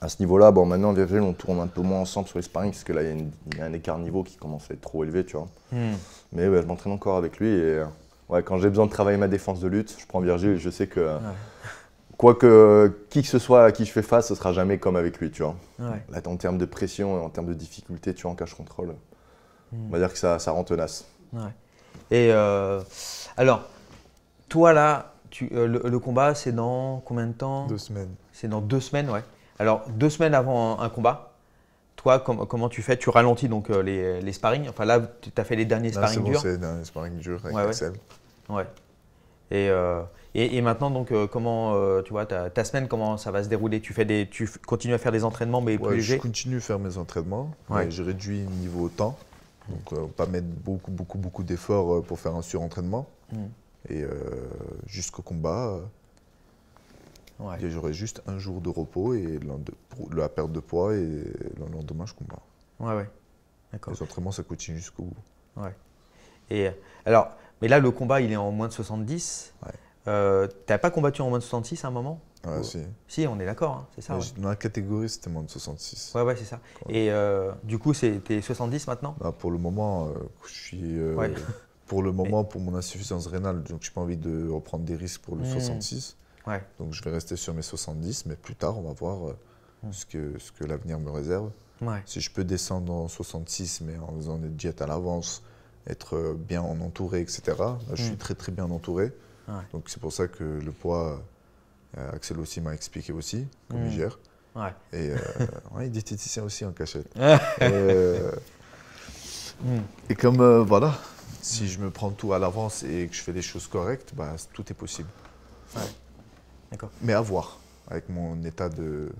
S2: À ce niveau-là, maintenant, Virgile, on tourne un peu moins ensemble sur les sparring parce que là, il y a un écart niveau qui commence à être trop élevé, tu vois. Mais je m'entraîne encore avec lui et quand j'ai besoin de travailler ma défense de lutte, je prends Virgile et je sais que qui que ce soit à qui je fais face, ce sera jamais comme avec lui, tu vois. Là, en termes de pression et en termes de difficulté, tu vois, en cage contrôle, on va dire que ça rend tenace.
S4: Et alors, toi là, le combat, c'est dans combien de temps?
S1: 2 semaines. C'est
S4: dans 2 semaines, ouais. Alors, 2 semaines avant un combat, toi, comment tu fais? Tu ralentis donc les sparring. Enfin là, tu as fait les derniers sparring durs.
S1: C'est les derniers sparring durs avec Axel.
S4: Ouais. Et maintenant, donc, comment, tu vois, ta semaine, comment ça va se dérouler? Tu continues à faire des entraînements, mais plus légers?
S1: Je continue à faire mes entraînements. Je réduis niveau temps. Donc, pas mettre beaucoup d'efforts pour faire un surentraînement. Et jusqu'au combat, j'aurai juste un jour de repos et pour la perte de poids et le lendemain, je combat.
S4: Ouais. D'accord.
S1: Les entraînements, ça continue jusqu'au bout.
S4: Ouais. Et alors, mais là, le combat, il est en moins de 70. T'as pas combattu en moins de 66 à un moment?
S1: Si.
S4: Si, on est d'accord, hein, c'est ça.
S1: Dans la catégorie, c'était moins de 66.
S4: Ouais, c'est ça. Et du coup, t'es 70 maintenant?
S1: Pour le moment, je suis. Pour le moment, pour mon insuffisance rénale, donc je n'ai pas envie de reprendre des risques pour le 66. Donc je vais rester sur mes 70, mais plus tard, on va voir ce que l'avenir me réserve. Si je peux descendre en 66, mais en faisant des diètes à l'avance, être bien entouré, etc. Là, je suis très bien entouré. Donc c'est pour ça que le poids, Axel aussi m'a expliqué aussi, comme il gère. Et il est diététicien aussi en cachette. Et comme, voilà, si je me prends tout à l'avance et que je fais des choses correctes, bah, tout est possible.
S4: Ouais. D'accord.
S1: Mais à voir, avec mon état de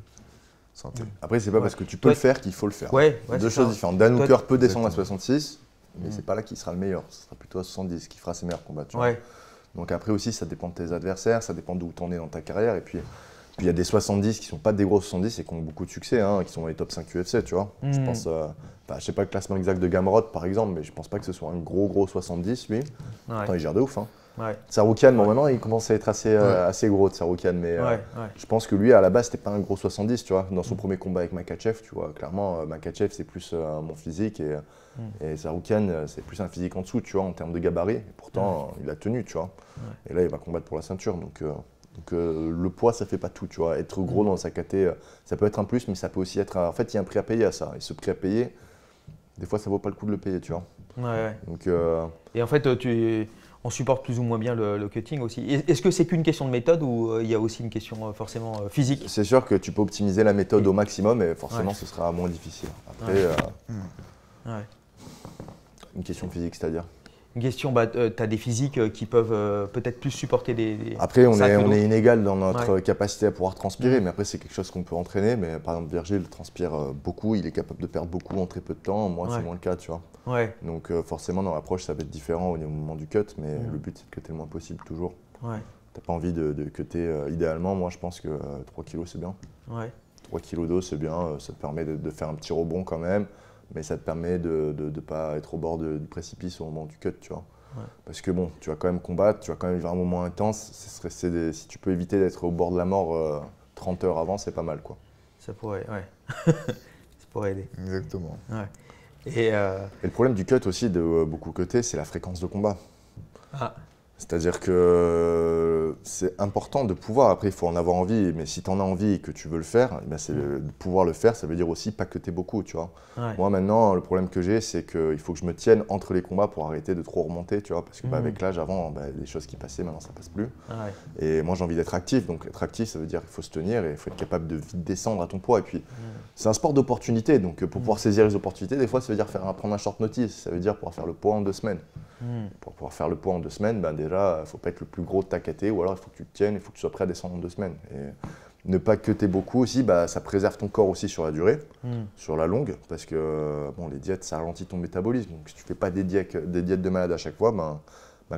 S1: santé.
S2: Après, c'est pas parce que tu peux le faire qu'il faut le faire.
S4: Ouais,
S2: C'est deux choses différentes. Dan
S4: Toi,
S2: Hooker peut descendre à
S1: exactement.
S2: 66, mais c'est pas là qu'il sera le meilleur. Ce sera plutôt à 70 qui fera ses meilleurs combats. Tu vois.
S4: Ouais.
S2: Donc après aussi, ça dépend de tes adversaires, ça dépend d'où tu en es dans ta carrière. Et puis, il y a des 70 qui sont pas des gros 70 et qui ont beaucoup de succès, hein, qui sont dans les top 5 UFC, tu vois. Je pense, je sais pas le classement exact de Gamrot par exemple, mais je pense pas que ce soit un gros 70 lui. Pourtant, il gère de ouf. Hein.
S4: Ouais.
S2: Tsarukyan, bon maintenant il commence à être assez gros Tsarukyan, mais je pense que lui à la base c'était pas un gros 70, tu vois. Dans son premier combat avec Makhachev, tu vois, clairement Makhachev c'est plus mon physique et Tsarukyan c'est plus un physique en dessous, tu vois, en termes de gabarit. Et pourtant il a tenu, tu vois. Et là il va combattre pour la ceinture, donc le poids ça fait pas tout, tu vois. Être gros dans sa caté, ça peut être un plus, mais ça peut aussi être en fait il y a un prix à payer à ça. Et ce prix à payer, des fois ça vaut pas le coup de le payer, tu vois.
S4: Ouais.
S2: Donc,
S4: Et en fait, on supporte plus ou moins bien le cutting aussi. Est-ce que c'est qu'une question de méthode ou il y a aussi une question forcément physique?
S2: c'est sûr que tu peux optimiser la méthode au maximum et forcément ce sera moins difficile. Après, une question physique, c'est-à-dire
S4: Une question, tu as des physiques qui peuvent peut-être plus supporter des
S2: Après, on
S4: ça que
S2: est
S4: d'autres.
S2: inégal dans notre capacité à pouvoir transpirer, mais après, c'est quelque chose qu'on peut entraîner. Mais par exemple, Virgile transpire beaucoup, il est capable de perdre beaucoup en très peu de temps. Moi, c'est moins le cas, tu vois.
S4: Ouais.
S2: Donc, forcément, dans l'approche, ça va être différent au moment du cut, mais le but, c'est de cutter le moins possible, toujours.
S4: Ouais.
S2: T'as pas envie de cutter idéalement. Moi, je pense que 3 kilos, c'est bien.
S4: Ouais.
S2: 3 kilos d'eau, c'est bien. Ça te permet de faire un petit rebond quand même, mais ça te permet de ne pas être au bord du précipice au moment du cut, tu vois.
S4: Ouais.
S2: Parce que bon, tu vas quand même combattre, tu vas quand même vivre un moment intense. Si tu peux éviter d'être au bord de la mort 30 heures avant, c'est pas mal, quoi.
S4: Ça pourrait, ça pourrait aider.
S1: Exactement.
S4: Ouais. Et
S2: le problème du cut aussi, de beaucoup cutter, c'est la fréquence de combat.
S4: Ah.
S2: C'est-à-dire que c'est important de pouvoir, après il faut en avoir envie, mais si tu en as envie et que tu veux le faire, eh ben de pouvoir le faire, ça veut dire aussi pas cutter beaucoup, tu vois.
S4: Ouais.
S2: Moi maintenant, le problème que j'ai, c'est qu'il faut que je me tienne entre les combats pour arrêter de trop remonter, tu vois, parce que avec l'âge, avant, les choses qui passaient, maintenant ça passe plus.
S4: Ouais.
S2: Et moi j'ai envie d'être actif, donc être actif, ça veut dire qu'il faut se tenir et il faut être capable de vite descendre à ton poids. Et puis c'est un sport d'opportunité, donc pour pouvoir saisir les opportunités, des fois ça veut dire prendre un short notice, ça veut dire pouvoir faire le poids en 2 semaines. Pour pouvoir faire le poids en 2 semaines, déjà, il ne faut pas être le plus gros de ta caté, ou alors il faut que tu te tiennes, il faut que tu sois prêt à descendre en 2 semaines. Et ne pas cutter beaucoup aussi, ça préserve ton corps aussi sur la durée, sur la longue, parce que les diètes, ça ralentit ton métabolisme. Donc si tu ne fais pas des diètes de malade à chaque fois,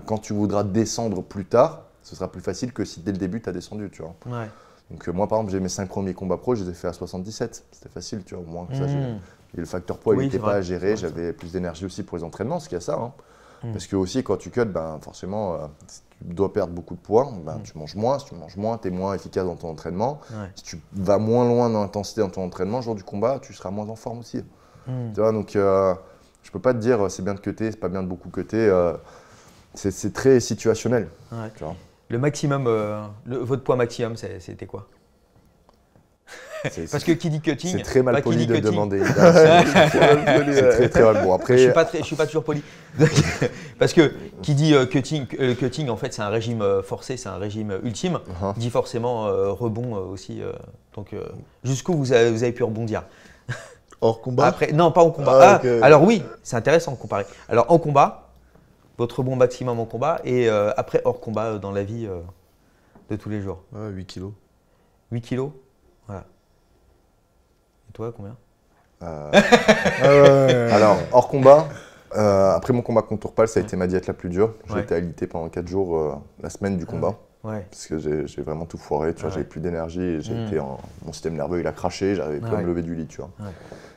S2: quand tu voudras descendre plus tard, ce sera plus facile que si dès le début tu as descendu, tu vois.
S4: Ouais.
S2: Donc moi par exemple, j'ai mes 5 premiers combats pro, je les ai fait à 77, c'était facile, tu vois, au moins. Ça, et le facteur poids, il n'était pas à gérer, j'avais plus d'énergie aussi pour les entraînements, ce qu'il y a ça. Hein. Parce que aussi, quand tu cuts, forcément, si tu dois perdre beaucoup de poids, tu manges moins. Si tu manges moins, tu es moins efficace dans ton entraînement.
S4: Ouais.
S2: Si tu vas moins loin dans l'intensité dans ton entraînement, le jour du combat, tu seras moins en forme aussi. Tu vois, donc je peux pas te dire c'est bien de cutter, c'est pas bien de beaucoup cutter. C'est très situationnel.
S4: Ouais.
S2: Tu vois.
S4: Le maximum, votre poids maximum, c'était quoi? Parce que qui dit cutting,
S2: c'est très mal poli de
S4: cutting.
S2: demander. C'est très mal. Bon, après,
S4: je suis pas toujours poli. Parce que qui dit cutting, en fait, c'est un régime forcé, c'est un régime ultime. Dit forcément rebond aussi. Donc, jusqu'où vous avez pu rebondir?
S1: Hors combat?
S4: Après, non, pas en combat.
S1: Okay.
S4: Alors oui, c'est intéressant de comparer. Alors en combat, votre rebond maximum en combat et après hors combat dans la vie de tous les jours.
S1: 8 kilos.
S4: 8 kilos? Voilà. Et toi, combien?
S2: Alors, hors combat, après mon combat contre Tourpal, ça a été ma diète la plus dure. J'ai été alité pendant 4 jours la semaine du combat. Parce que j'ai vraiment tout foiré, tu vois, j'avais plus d'énergie et mon système nerveux il a craché, j'arrivais plus à me lever du lit, tu vois.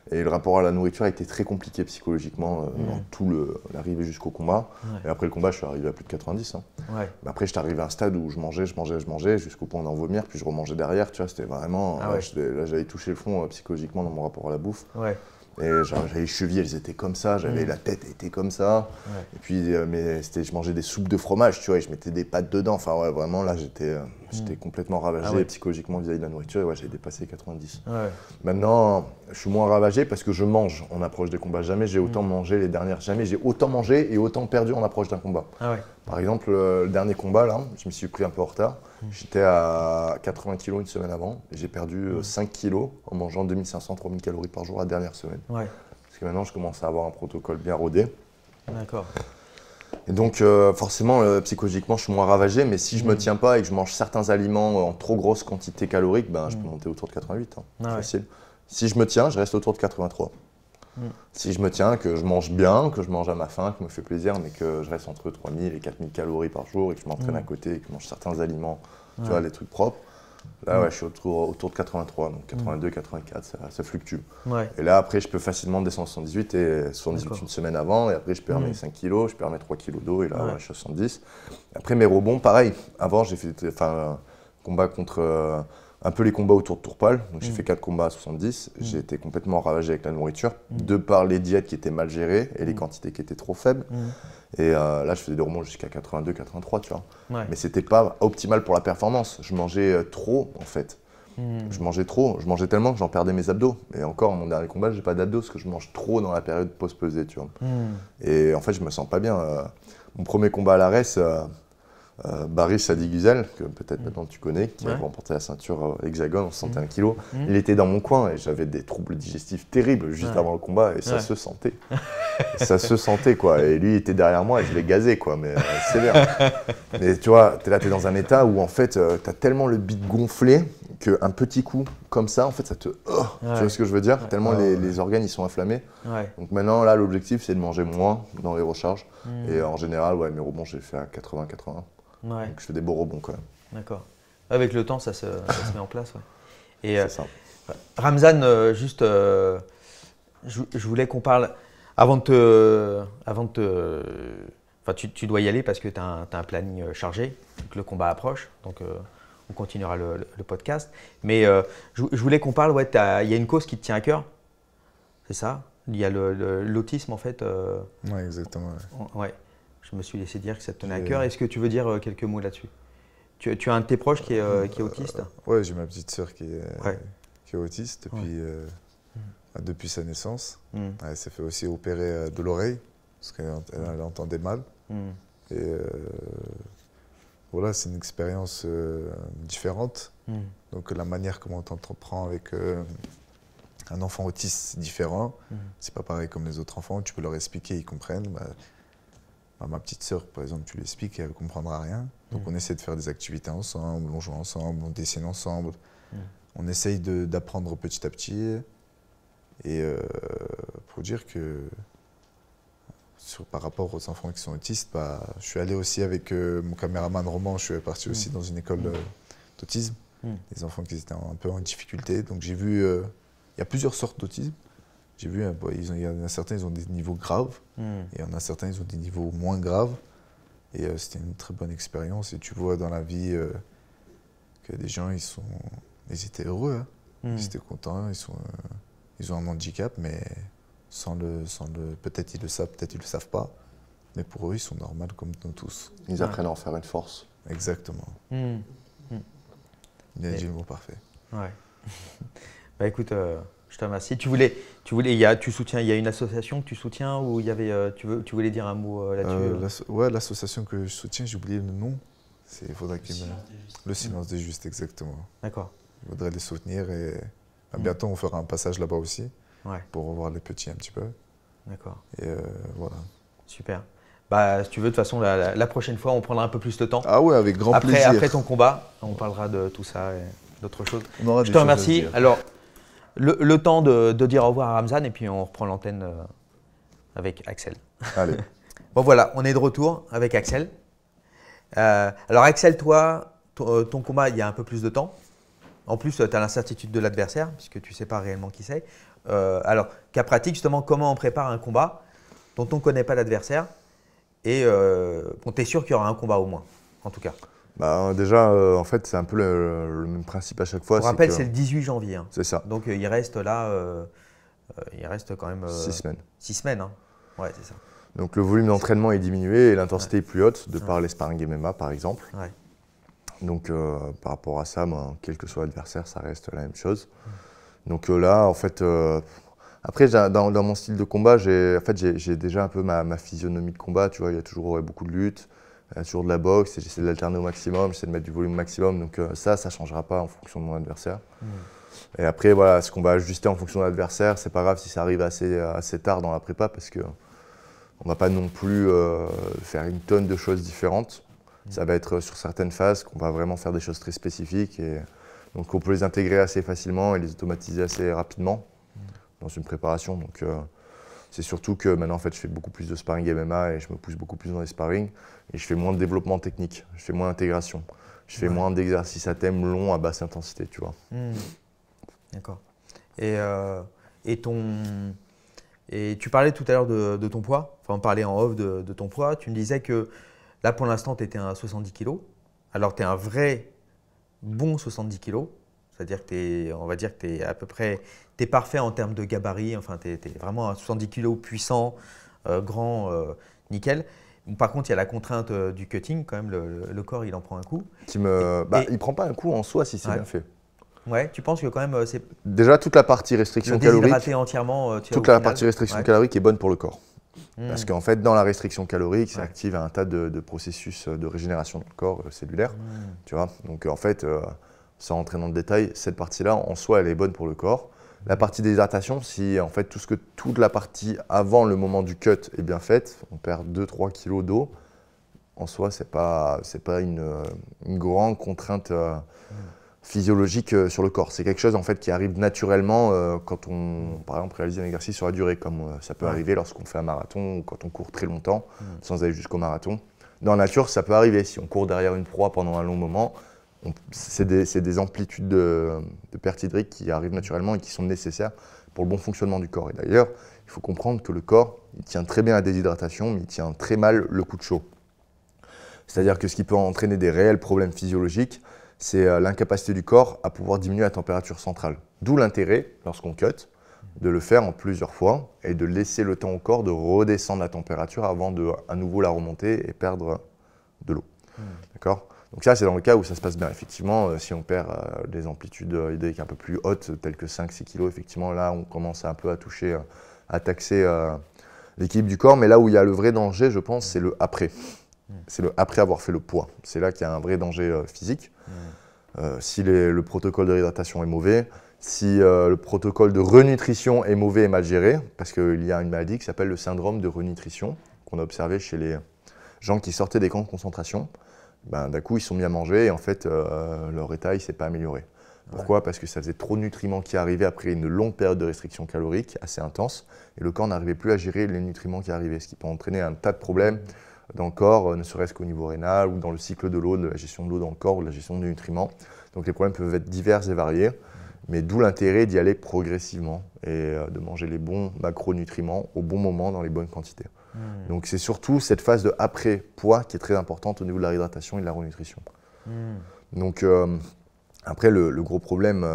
S2: Et le rapport à la nourriture a été très compliqué psychologiquement dans tout l'arrivée jusqu'au combat. Et après le combat, je suis arrivé à plus de 90. Hein. Mais après, j'étais arrivé à un stade où je mangeais jusqu'au point d'en vomir, puis je remangeais derrière, tu vois, c'était vraiment… là, j'avais touché le fond psychologiquement dans mon rapport à la bouffe. Et j'avais les chevilles, elles étaient comme ça, j'avais la tête, elle était comme ça. Et puis, je mangeais des soupes de fromage, tu vois, et je mettais des pâtes dedans. Enfin, vraiment, là, j'étais complètement ravagé psychologiquement vis-à-vis de la nourriture. Et j'ai dépassé les 90. Maintenant, je suis moins ravagé parce que je mange en approche des combats. Jamais j'ai autant mangé les dernières. Jamais j'ai autant mangé et autant perdu en approche d'un combat. Par exemple, le dernier combat, là, je me suis pris un peu en retard. J'étais à 80 kg une semaine avant et j'ai perdu 5 kg en mangeant 2500-3000 calories par jour la dernière semaine. Parce que maintenant, je commence à avoir un protocole bien rodé.
S4: D'accord.
S2: Et donc, forcément, psychologiquement, je suis moins ravagé. Mais si je ne me tiens pas et que je mange certains aliments en trop grosse quantité calorique, ben, je peux monter autour de 88. Facile. Si je me tiens, je reste autour de 83. Si je me tiens, que je mange bien, que je mange à ma faim, que me fait plaisir, mais que je reste entre 3000 et 4000 calories par jour et que je m'entraîne à côté et que je mange certains aliments, tu vois, les trucs propres, là, ouais, je suis autour de 83, donc 82, 84, ça fluctue. Ouais. Et là, après, je peux facilement descendre à 78 et 78 une semaine avant, et après, je perds mes 5 kilos, je perds mes 3 kilos d'eau, et là, ouais, je suis à 70. Après, mes rebonds, pareil. Avant, j'ai fait combat contre. Un peu les combats autour de Tourpal, donc j'ai fait 4 combats à 70, j'ai été complètement ravagé avec la nourriture, de par les diètes qui étaient mal gérées et les quantités qui étaient trop faibles. Et là, je faisais des remonts jusqu'à 82, 83, tu vois. Ouais. Mais c'était pas optimal pour la performance, je mangeais trop en fait. Je mangeais trop, je mangeais tellement que j'en perdais mes abdos. Et encore, mon dernier combat, j'ai pas d'abdos parce que je mange trop dans la période post-pesée, tu vois. Et en fait, je me sens pas bien. Mon premier combat à l'ARES, Baris Sadi Güzel, que peut-être maintenant tu connais, qui a remporté la ceinture hexagone en 61 kg. Il était dans mon coin et j'avais des troubles digestifs terribles juste avant le combat et ça se sentait. Ça se sentait quoi. Et lui il était derrière moi et je l'ai gazé quoi, mais c'est bien. Mais tu vois, t'es dans un état où en fait t'as tellement le bide gonflé qu'un petit coup comme ça, en fait ça te... tu vois ce que je veux dire? Tellement les organes ils sont inflammés. Donc maintenant là l'objectif c'est de manger moins dans les recharges. Et en général, ouais, mes rebonds j'ai fait à 80-81. Ouais. Donc je fais des beaux rebonds quand même.
S4: D'accord. Avec le temps, ça se met en place. Ouais. Et c'est ça. Ramzan, juste, je voulais qu'on parle avant de enfin, tu dois y aller parce que tu as un planning chargé, que le combat approche. Donc on continuera le podcast. Mais je voulais qu'on parle. Ouais, il y a une cause qui te tient à cœur. C'est ça? Il y a l'autisme en fait.
S1: Ouais, exactement.
S4: Ouais. Je me suis laissé dire que ça te tenait à cœur. Est-ce que tu veux dire quelques mots là-dessus? Tu as un de tes proches qui est autiste?
S1: Ouais, j'ai ma petite sœur qui est autiste depuis sa naissance. Elle s'est fait aussi opérer de l'oreille parce qu'elle entendait mal. Et voilà, c'est une expérience différente. Donc la manière comment tu entreprends avec un enfant autiste, c'est différent. C'est pas pareil comme les autres enfants. Tu peux leur expliquer, ils comprennent. Ma petite sœur, par exemple, tu lui expliques et elle ne comprendra rien. Donc on essaie de faire des activités ensemble, on joue ensemble, on dessine ensemble. On essaye d'apprendre petit à petit. Et pour dire que par rapport aux enfants qui sont autistes, je suis allé aussi avec mon caméraman Roman, je suis parti aussi dans une école d'autisme. Des enfants qui étaient un peu en difficulté. Donc j'ai vu, il y a plusieurs sortes d'autisme. J'ai vu, il y en a certains, ils ont des niveaux graves, et il y en a certains, ils ont des niveaux moins graves. Et c'était une très bonne expérience. Et tu vois dans la vie que des gens, ils étaient heureux, hein. Ils étaient contents, ils ont un handicap, mais peut-être ils le savent, peut-être ils ne le savent pas. Mais pour eux, ils sont normaux comme nous tous.
S2: Ils apprennent à en faire une force.
S1: Exactement. Bien dit le mot parfait.
S4: Ouais. Bah écoute, je te remercie. Tu soutiens, il y a une association que tu soutiens ou il y avait, tu voulais dire un mot là-dessus?
S1: Ouais, l'association que je soutiens, j'ai oublié le nom. Il faudrait le silence des justes, exactement. D'accord. Je voudrais les soutenir et bientôt on fera un passage là-bas aussi pour revoir les petits un petit peu. D'accord. Et voilà.
S4: Super. Bah, si tu veux, de toute façon, la prochaine fois, on prendra un peu plus de temps.
S1: Ah ouais, avec grand plaisir.
S4: Après ton combat, on parlera de tout ça et d'autres choses. Je te remercie. Alors, le temps de dire au revoir à Ramzan et puis on reprend l'antenne avec Axel.
S1: Allez.
S4: Bon voilà, on est de retour avec Axel. Alors Axel, toi, ton combat, il y a un peu plus de temps. En plus, tu as l'incertitude de l'adversaire puisque tu ne sais pas réellement qui c'est. Alors, cas pratique, justement, comment on prépare un combat dont on ne connaît pas l'adversaire et tu es sûr qu'il y aura un combat au moins, en tout cas.
S2: Bah, déjà, en fait, c'est un peu le même principe à chaque fois.
S4: On rappelle, c'est le 18 janvier. Hein.
S2: C'est ça.
S4: Donc, il reste là, il reste quand même…
S2: 6 semaines.
S4: 6 semaines, hein. Ouais, c'est ça.
S2: Donc, le volume d'entraînement est diminué et l'intensité est plus haute, de par les sparring MMA, par exemple. Ouais. Donc, par rapport à ça, quel que soit l'adversaire, ça reste la même chose. Donc là, en fait, après, dans mon style de combat, j'ai déjà un peu ma physionomie de combat. Tu vois, il y a toujours beaucoup de lutte. Il y a toujours de la boxe et j'essaie de l'alterner au maximum, j'essaie de mettre du volume au maximum. Donc ça ne changera pas en fonction de mon adversaire. Et après, voilà, ce qu'on va ajuster en fonction de l'adversaire, c'est pas grave si ça arrive assez tard dans la prépa parce qu'on ne va pas non plus faire une tonne de choses différentes. Ça va être sur certaines phases qu'on va vraiment faire des choses très spécifiques. Et donc on peut les intégrer assez facilement et les automatiser assez rapidement dans une préparation. Donc c'est surtout que maintenant en fait, je fais beaucoup plus de sparring MMA et je me pousse beaucoup plus dans les sparring et je fais moins de développement technique, je fais moins d'intégration, je fais moins d'exercices à thème long à basse intensité, tu vois.
S4: D'accord. Et tu parlais tout à l'heure de ton poids, enfin on parlait en off de ton poids, tu me disais que là pour l'instant tu étais à 70 kg, alors tu es un vrai bon 70 kg, c'est-à-dire que on va dire que tu es à peu près, tu es parfait en termes de gabarit, enfin tu es vraiment un 70 kg puissant, grand, nickel. Par contre, il y a la contrainte du cutting, quand même, le corps il en prend un coup.
S2: Il ne prend pas un coup en soi si c'est bien fait.
S4: Ouais, tu penses que quand même c'est…
S2: Déjà toute la partie restriction calorique,
S4: entièrement,
S2: toute la partie restriction calorique est bonne pour le corps. Parce qu'en fait, dans la restriction calorique, ça active un tas de processus de régénération dans le corps cellulaire. Tu vois. Donc en fait, sans rentrer dans le détail, cette partie-là, en soi, elle est bonne pour le corps. La partie déshydratation, si en fait toute la partie avant le moment du cut est bien faite, on perd 2-3 kg d'eau. En soi, c'est pas une grande contrainte physiologique sur le corps. C'est quelque chose en fait qui arrive naturellement quand on, par exemple, réalise un exercice sur la durée, comme ça peut arriver lorsqu'on fait un marathon ou quand on court très longtemps sans aller jusqu'au marathon. Dans la nature, ça peut arriver. Si on court derrière une proie pendant un long moment, c'est des amplitudes de perte hydrique qui arrivent naturellement et qui sont nécessaires pour le bon fonctionnement du corps. Et d'ailleurs, il faut comprendre que le corps, il tient très bien la déshydratation, mais il tient très mal le coup de chaud. C'est-à-dire que ce qui peut entraîner des réels problèmes physiologiques, c'est l'incapacité du corps à pouvoir diminuer la température centrale. D'où l'intérêt, lorsqu'on cut, de le faire en plusieurs fois et de laisser le temps au corps de redescendre la température avant de à nouveau la remonter et perdre de l'eau. D'accord ? Donc ça, c'est dans le cas où ça se passe bien. Effectivement, si on perd des amplitudes hydriques un peu plus hautes, telles que 5-6 kg, effectivement, là, on commence un peu à toucher, à taxer l'équilibre du corps. Mais là où il y a le vrai danger, je pense, c'est le après. C'est le après avoir fait le poids. C'est là qu'il y a un vrai danger physique. Si le protocole de réhydratation est mauvais, si le protocole de renutrition est mauvais et mal géré, parce qu'il y a une maladie qui s'appelle le syndrome de renutrition, qu'on a observé chez les gens qui sortaient des camps de concentration. Ben, d'un coup, ils sont mis à manger et en fait, leur état ne s'est pas amélioré. Pourquoi ? Parce que ça faisait trop de nutriments qui arrivaient après une longue période de restriction calorique assez intense et le corps n'arrivait plus à gérer les nutriments qui arrivaient, ce qui peut entraîner un tas de problèmes dans le corps, ne serait-ce qu'au niveau rénal ou dans le cycle de l'eau, de la gestion de l'eau dans le corps ou de la gestion des nutriments. Donc les problèmes peuvent être divers et variés, mais d'où l'intérêt d'y aller progressivement et de manger les bons macronutriments au bon moment dans les bonnes quantités. Donc c'est surtout cette phase de après-poids qui est très importante au niveau de la réhydratation et de la renutrition. Donc après le gros problème,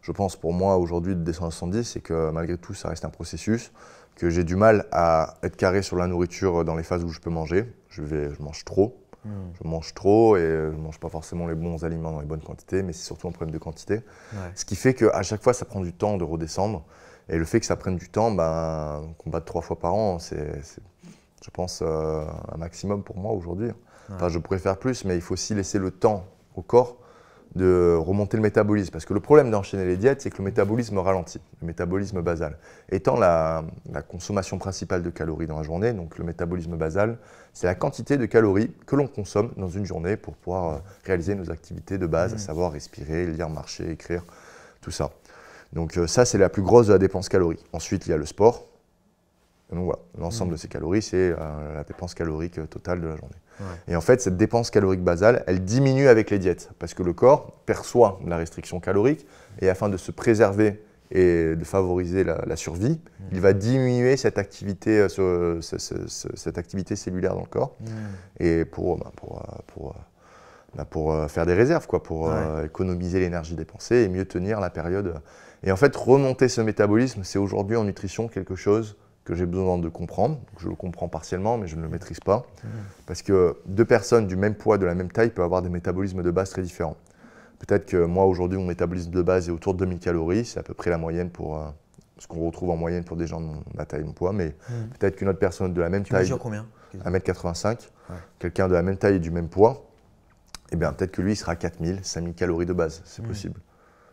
S2: je pense pour moi aujourd'hui de descendre à 70, c'est que malgré tout ça reste un processus, que j'ai du mal à être carré sur la nourriture dans les phases où je peux manger. Je mange trop. Je mange trop et je ne mange pas forcément les bons aliments dans les bonnes quantités, mais c'est surtout un problème de quantité. Ce qui fait qu'à chaque fois, ça prend du temps de redescendre. Et le fait que ça prenne du temps, combattre 3 fois par an, c'est je pense, un maximum pour moi aujourd'hui. Enfin, je pourrais faire plus, mais il faut aussi laisser le temps au corps de remonter le métabolisme. Parce que le problème d'enchaîner les diètes, c'est que le métabolisme ralentit, le métabolisme basal. Étant la consommation principale de calories dans la journée, donc le métabolisme basal, c'est la quantité de calories que l'on consomme dans une journée pour pouvoir réaliser nos activités de base, à savoir respirer, lire, marcher, écrire, tout ça. Donc ça, c'est la plus grosse de la dépense calorique. Ensuite, il y a le sport. Donc voilà, l'ensemble de ces calories, c'est la dépense calorique totale de la journée. Et en fait, cette dépense calorique basale, elle diminue avec les diètes parce que le corps perçoit la restriction calorique et afin de se préserver et de favoriser la survie, il va diminuer cette activité, cette activité cellulaire dans le corps et pour faire des réserves, quoi, pour économiser l'énergie dépensée et mieux tenir la période. Et en fait, remonter ce métabolisme, c'est aujourd'hui en nutrition quelque chose que j'ai besoin de comprendre. Je le comprends partiellement, mais je ne le maîtrise pas. Parce que 2 personnes du même poids, de la même taille, peuvent avoir des métabolismes de base très différents. Peut-être que moi, aujourd'hui, mon métabolisme de base est autour de 2000 calories. C'est à peu près la moyenne pour ce qu'on retrouve en moyenne pour des gens de ma taille et mon poids. Mais peut-être qu'une autre personne de la même taille…
S4: Tu mesures combien ?
S2: 1m85,
S4: Ouais.
S2: quelqu'un de la même taille et du même poids, eh bien peut-être que lui, il sera à 4000, 5000 calories de base, c'est possible.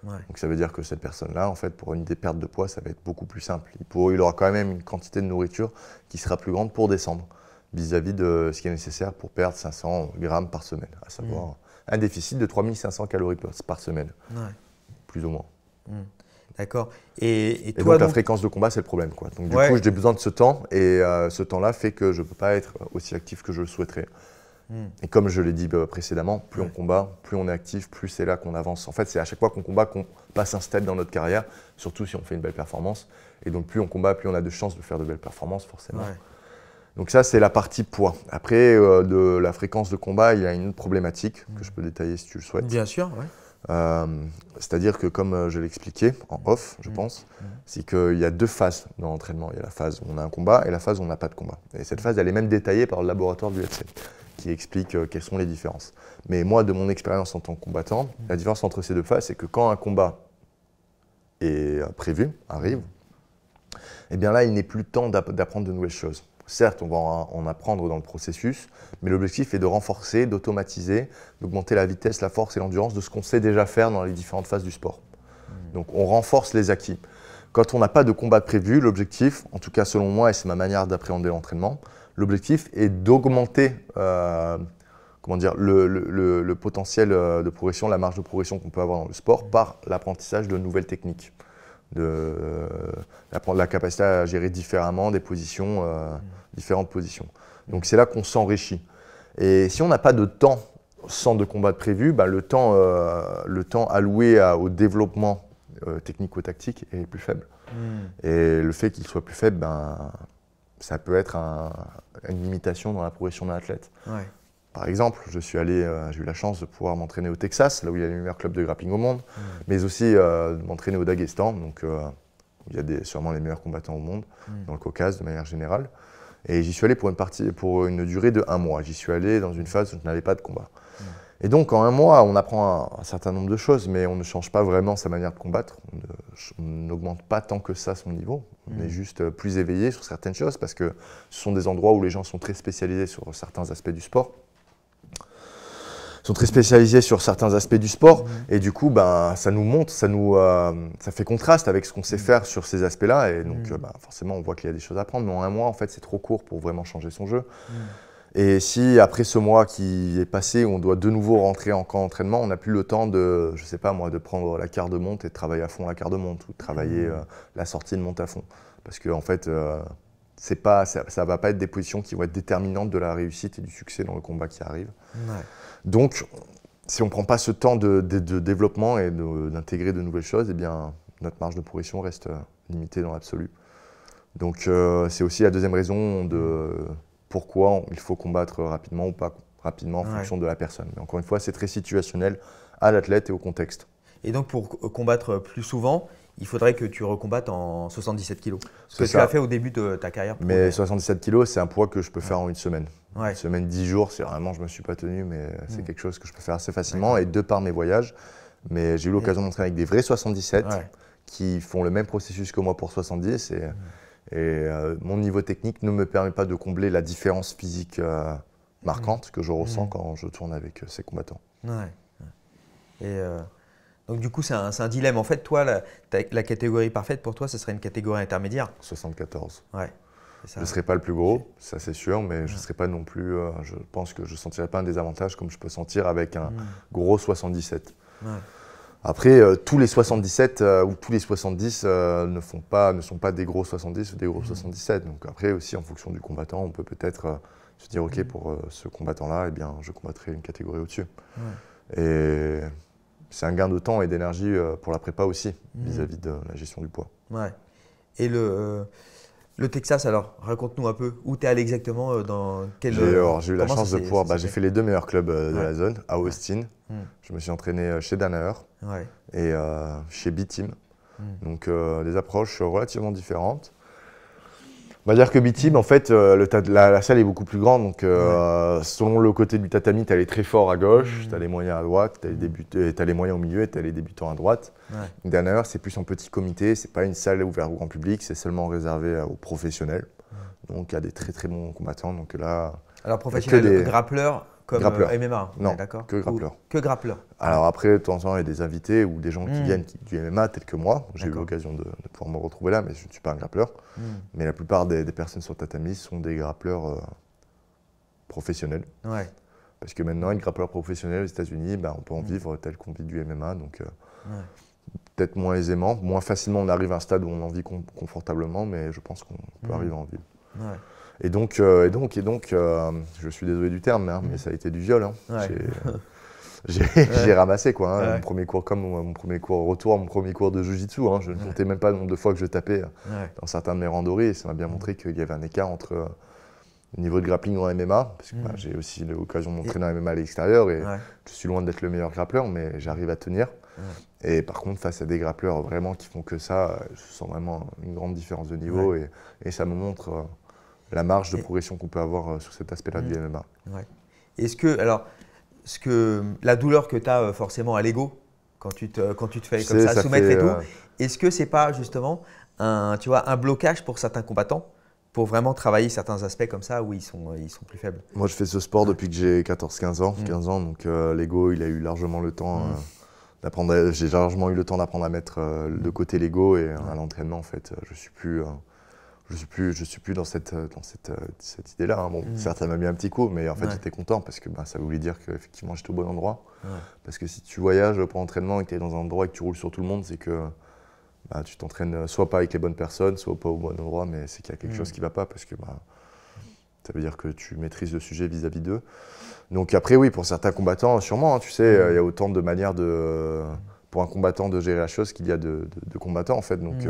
S4: Ouais.
S2: Donc ça veut dire que cette personne-là, en fait, pour une des pertes de poids, ça va être beaucoup plus simple. Il aura quand même une quantité de nourriture qui sera plus grande pour descendre vis-à-vis de ce qui est nécessaire pour perdre 500 grammes par semaine, à savoir un déficit de 3500 calories par semaine,
S4: Ouais.
S2: plus ou moins.
S4: D'accord. Et
S2: Et
S4: toi,
S2: donc la fréquence de combat, c'est le problème, quoi. Donc du
S4: Ouais.
S2: coup, j'ai besoin de ce temps et ce temps-là fait que je ne peux pas être aussi actif que je le souhaiterais. Et comme je l'ai dit précédemment, plus on combat, plus on est actif, plus c'est là qu'on avance. En fait, c'est à chaque fois qu'on combat qu'on passe un step dans notre carrière, surtout si on fait une belle performance. Et donc plus on combat, plus on a de chances de faire de belles performances, forcément.
S4: Ouais.
S2: Donc ça, c'est la partie poids. Après, de la fréquence de combat, il y a une autre problématique que je peux détailler si tu le souhaites.
S4: Bien sûr, ouais.
S2: C'est-à-dire que comme je l'expliquais en off, je pense, c'est qu'il y a deux phases dans l'entraînement. Il y a la phase où on a un combat et la phase où on n'a pas de combat. Et cette phase, elle est même détaillée par le laboratoire du UFC qui explique quelles sont les différences. Mais moi, de mon expérience en tant que combattant, la différence entre ces deux phases, c'est que quand un combat est prévu, arrive, eh bien là, il n'est plus le temps d'apprendre de nouvelles choses. Certes, on va en apprendre dans le processus, mais l'objectif est de renforcer, d'automatiser, d'augmenter la vitesse, la force et l'endurance de ce qu'on sait déjà faire dans les différentes phases du sport. Donc on renforce les acquis. Quand on n'a pas de combat prévu, l'objectif, en tout cas selon moi, et c'est ma manière d'appréhender l'entraînement, l'objectif est d'augmenter le potentiel de progression, la marge de progression qu'on peut avoir dans le sport par l'apprentissage de nouvelles techniques. La capacité à gérer différemment des positions, différentes positions. Donc c'est là qu'on s'enrichit. Et si on n'a pas de temps sans de combat prévu, le temps alloué au développement technico-tactique est plus faible. Et le fait qu'il soit plus faible, ça peut être une limitation dans la progression d'un athlète. Ouais. Par exemple, j'ai eu la chance de pouvoir m'entraîner au Texas, là où il y a les meilleurs clubs de grappling au monde, mais aussi de m'entraîner au Daghestan, donc où il y a sûrement les meilleurs combattants au monde, dans le Caucase de manière générale. Et j'y suis allé pour une durée de 1 mois. J'y suis allé dans une phase où je n'avais pas de combat. Et donc en 1 mois, on apprend un certain nombre de choses, mais on ne change pas vraiment sa manière de combattre. On n'augmente pas tant que ça son niveau. On est juste plus éveillé sur certaines choses parce que ce sont des endroits où les gens sont très spécialisés sur certains aspects du sport. Et du coup, ça nous montre, ça fait contraste avec ce qu'on sait faire sur ces aspects-là. Et donc, forcément, on voit qu'il y a des choses à apprendre. Mais en 1 mois, en fait, c'est trop court pour vraiment changer son jeu. Et si après ce mois qui est passé, on doit de nouveau rentrer en camp d'entraînement, on n'a plus le temps de, je sais pas moi, de prendre la quart de monte et de travailler à fond la quart de monte ou de travailler la sortie de monte à fond. Parce que en fait, ça va pas être des positions qui vont être déterminantes de la réussite et du succès dans le combat qui arrive. Ouais. Donc, si on ne prend pas ce temps de développement et d'intégrer de nouvelles choses, eh bien, notre marge de progression reste limitée dans l'absolu. Donc, c'est aussi la deuxième raison de pourquoi il faut combattre rapidement ou pas rapidement en fonction de la personne. Mais encore une fois, c'est très situationnel à l'athlète et au contexte.
S4: Et donc, pour combattre plus souvent, il faudrait que tu recombattes en 77 kg. Ce que tu as fait au début de ta carrière.
S2: Mais 77 kg, c'est un poids que je peux faire en 1 semaine. Une semaine, 10 jours, c'est vraiment, je ne me suis pas tenu, mais c'est quelque chose que je peux faire assez facilement. Et de par mes voyages, mais j'ai eu l'occasion d'entraîner avec des vrais 77 qui font le même processus que moi pour 70. Et mon niveau technique ne me permet pas de combler la différence physique marquante que je ressens quand je tourne avec ces combattants.
S4: Et donc du coup, c'est un dilemme. En fait, toi, la catégorie parfaite pour toi, ce serait une catégorie intermédiaire.
S2: 74.
S4: Ça.
S2: Je ne serai pas le plus gros, ça c'est sûr, mais je ne serai pas non plus, je pense que je ne sentirai pas un désavantage comme je peux sentir avec un gros 77. Après, tous les 77 ou tous les 70 ne sont pas des gros 70 ou des gros 77. Donc après aussi, en fonction du combattant, on peut peut-être se dire, ok, pour ce combattant-là, eh bien, je combattrai une catégorie au-dessus. Et c'est un gain de temps et d'énergie pour la prépa aussi, vis-à-vis de la gestion du poids.
S4: Et le Texas, alors, raconte-nous un peu où tu es allé exactement, dans quel…
S2: J'ai eu la chance de pouvoir… j'ai fait les 2 meilleurs clubs de la zone, à Austin. Je me suis entraîné chez Danaher et chez B-Team. Donc des approches relativement différentes. On va dire que B-Team, en fait, la salle est beaucoup plus grande. Donc selon le côté du tatami, tu as les très forts à gauche, tu as les moyens à droite, tu as les moyens au milieu et tu as les débutants à droite. Danaher, c'est plus en petit comité, c'est pas une salle ouverte au grand public, c'est seulement réservé aux professionnels. Donc, il y a des très très bons combattants. Donc là,
S4: Alors professionnel, grappleur comme
S2: Grappleur.
S4: MMA.
S2: Non,
S4: d'accord.
S2: que grappleur.
S4: Que grappleur.
S2: Alors après, de temps en temps, il y a des invités ou des gens qui viennent du MMA, tels que moi. J'ai eu
S4: D'accord.
S2: l'occasion de pouvoir me retrouver là, mais je ne suis pas un grappleur. Mais la plupart des personnes sur tatami sont des grappleurs professionnels.
S4: Ouais.
S2: Parce que maintenant, une grappleur professionnel aux États-Unis, on peut en vivre tel qu'on vit du MMA. Donc peut-être moins aisément, moins facilement. On arrive à un stade où on en vit confortablement, mais je pense qu'on peut arriver à en vivre.
S4: Ouais.
S2: Et donc, je suis désolé du terme, mais ça a été du viol. Hein.
S4: Ouais.
S2: J'ai ramassé quoi. Hein.
S4: Ouais.
S2: Mon premier cours, comme mon premier cours retour, mon premier cours de jiu-jitsu. Hein. Je ne comptais même pas le nombre de fois que je tapais dans certains de mes randoris. Et ça m'a bien montré qu'il y avait un écart entre le niveau de grappling en MMA, parce que j'ai aussi l'occasion de m'entraîner en MMA à l'extérieur et je suis loin d'être le meilleur grappleur, mais j'arrive à tenir. Et par contre, face à des grappleurs vraiment qui font que ça, je sens vraiment une grande différence de niveau et ça me montre la marge de progression qu'on peut avoir sur cet aspect-là du MMA.
S4: Ouais. Est-ce que la douleur que tu as forcément à l'ego quand tu te fais comme ça soumettre et tout, est-ce que c'est pas justement un blocage pour certains combattants pour vraiment travailler certains aspects comme ça où ils sont plus faibles?
S2: Moi, je fais ce sport depuis que j'ai 14-15 ans, 15 ans, donc l'ego, il a eu largement le temps d'apprendre. J'ai largement eu le temps d'apprendre à mettre de côté l'ego et à l'entraînement en fait, je suis plus dans cette idée-là. Hein. Bon, certes, ça m'a mis un petit coup, mais en fait, j'étais content parce que ça voulait dire qu'effectivement, j'étais au bon endroit. Parce que si tu voyages pour l'entraînement et que tu es dans un endroit et que tu roules sur tout le monde, c'est que tu t'entraînes soit pas avec les bonnes personnes, soit pas au bon endroit, mais c'est qu'il y a quelque chose qui ne va pas parce que ça veut dire que tu maîtrises le sujet vis-à-vis d'eux. Donc après, oui, pour certains combattants, sûrement, hein, tu sais, il y a autant de manières pour un combattant de gérer la chose qu'il y a de combattants, en fait. Donc,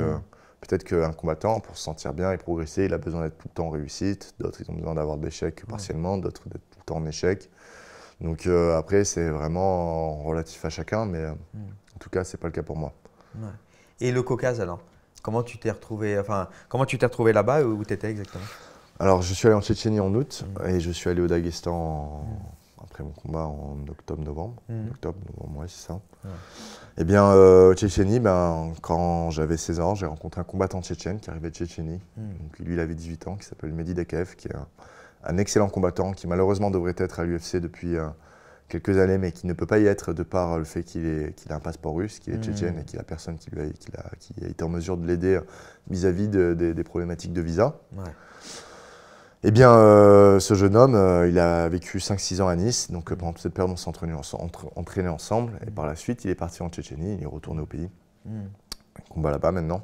S2: peut-être qu'un combattant, pour se sentir bien et progresser, il a besoin d'être tout le temps en réussite. D'autres, ils ont besoin d'avoir de l'échec partiellement, d'autres d'être tout le temps en échec. Donc après, c'est vraiment relatif à chacun, mais en tout cas, ce n'est pas le cas pour moi.
S4: Ouais. Et le Caucase, alors? Comment tu t'es retrouvé là-bas, où tu étais exactement?
S2: Alors, je suis allé en Tchétchénie en août et je suis allé au Daghestan après mon combat en octobre-novembre. Octobre-novembre, ouais, c'est ça. Ouais. Eh bien, Tchétchénie, quand j'avais 16 ans, j'ai rencontré un combattant tchétchène qui arrivait de Tchétchénie. Donc, lui, il avait 18 ans, qui s'appelle Mehdi Dakaev, qui est un excellent combattant qui malheureusement devrait être à l'UFC depuis quelques années, mais qui ne peut pas y être de par le fait qu'il a un passeport russe, qu'il est tchétchène et qu'il a personne qui a été en mesure de l'aider vis-à-vis des problématiques de visa. Ouais. Eh bien, ce jeune homme, il a vécu 5-6 ans à Nice, donc pendant toute cette période, on s'est entraînés ensemble, et par la suite, il est parti en Tchétchénie, il est retourné au pays. Il combat là-bas maintenant.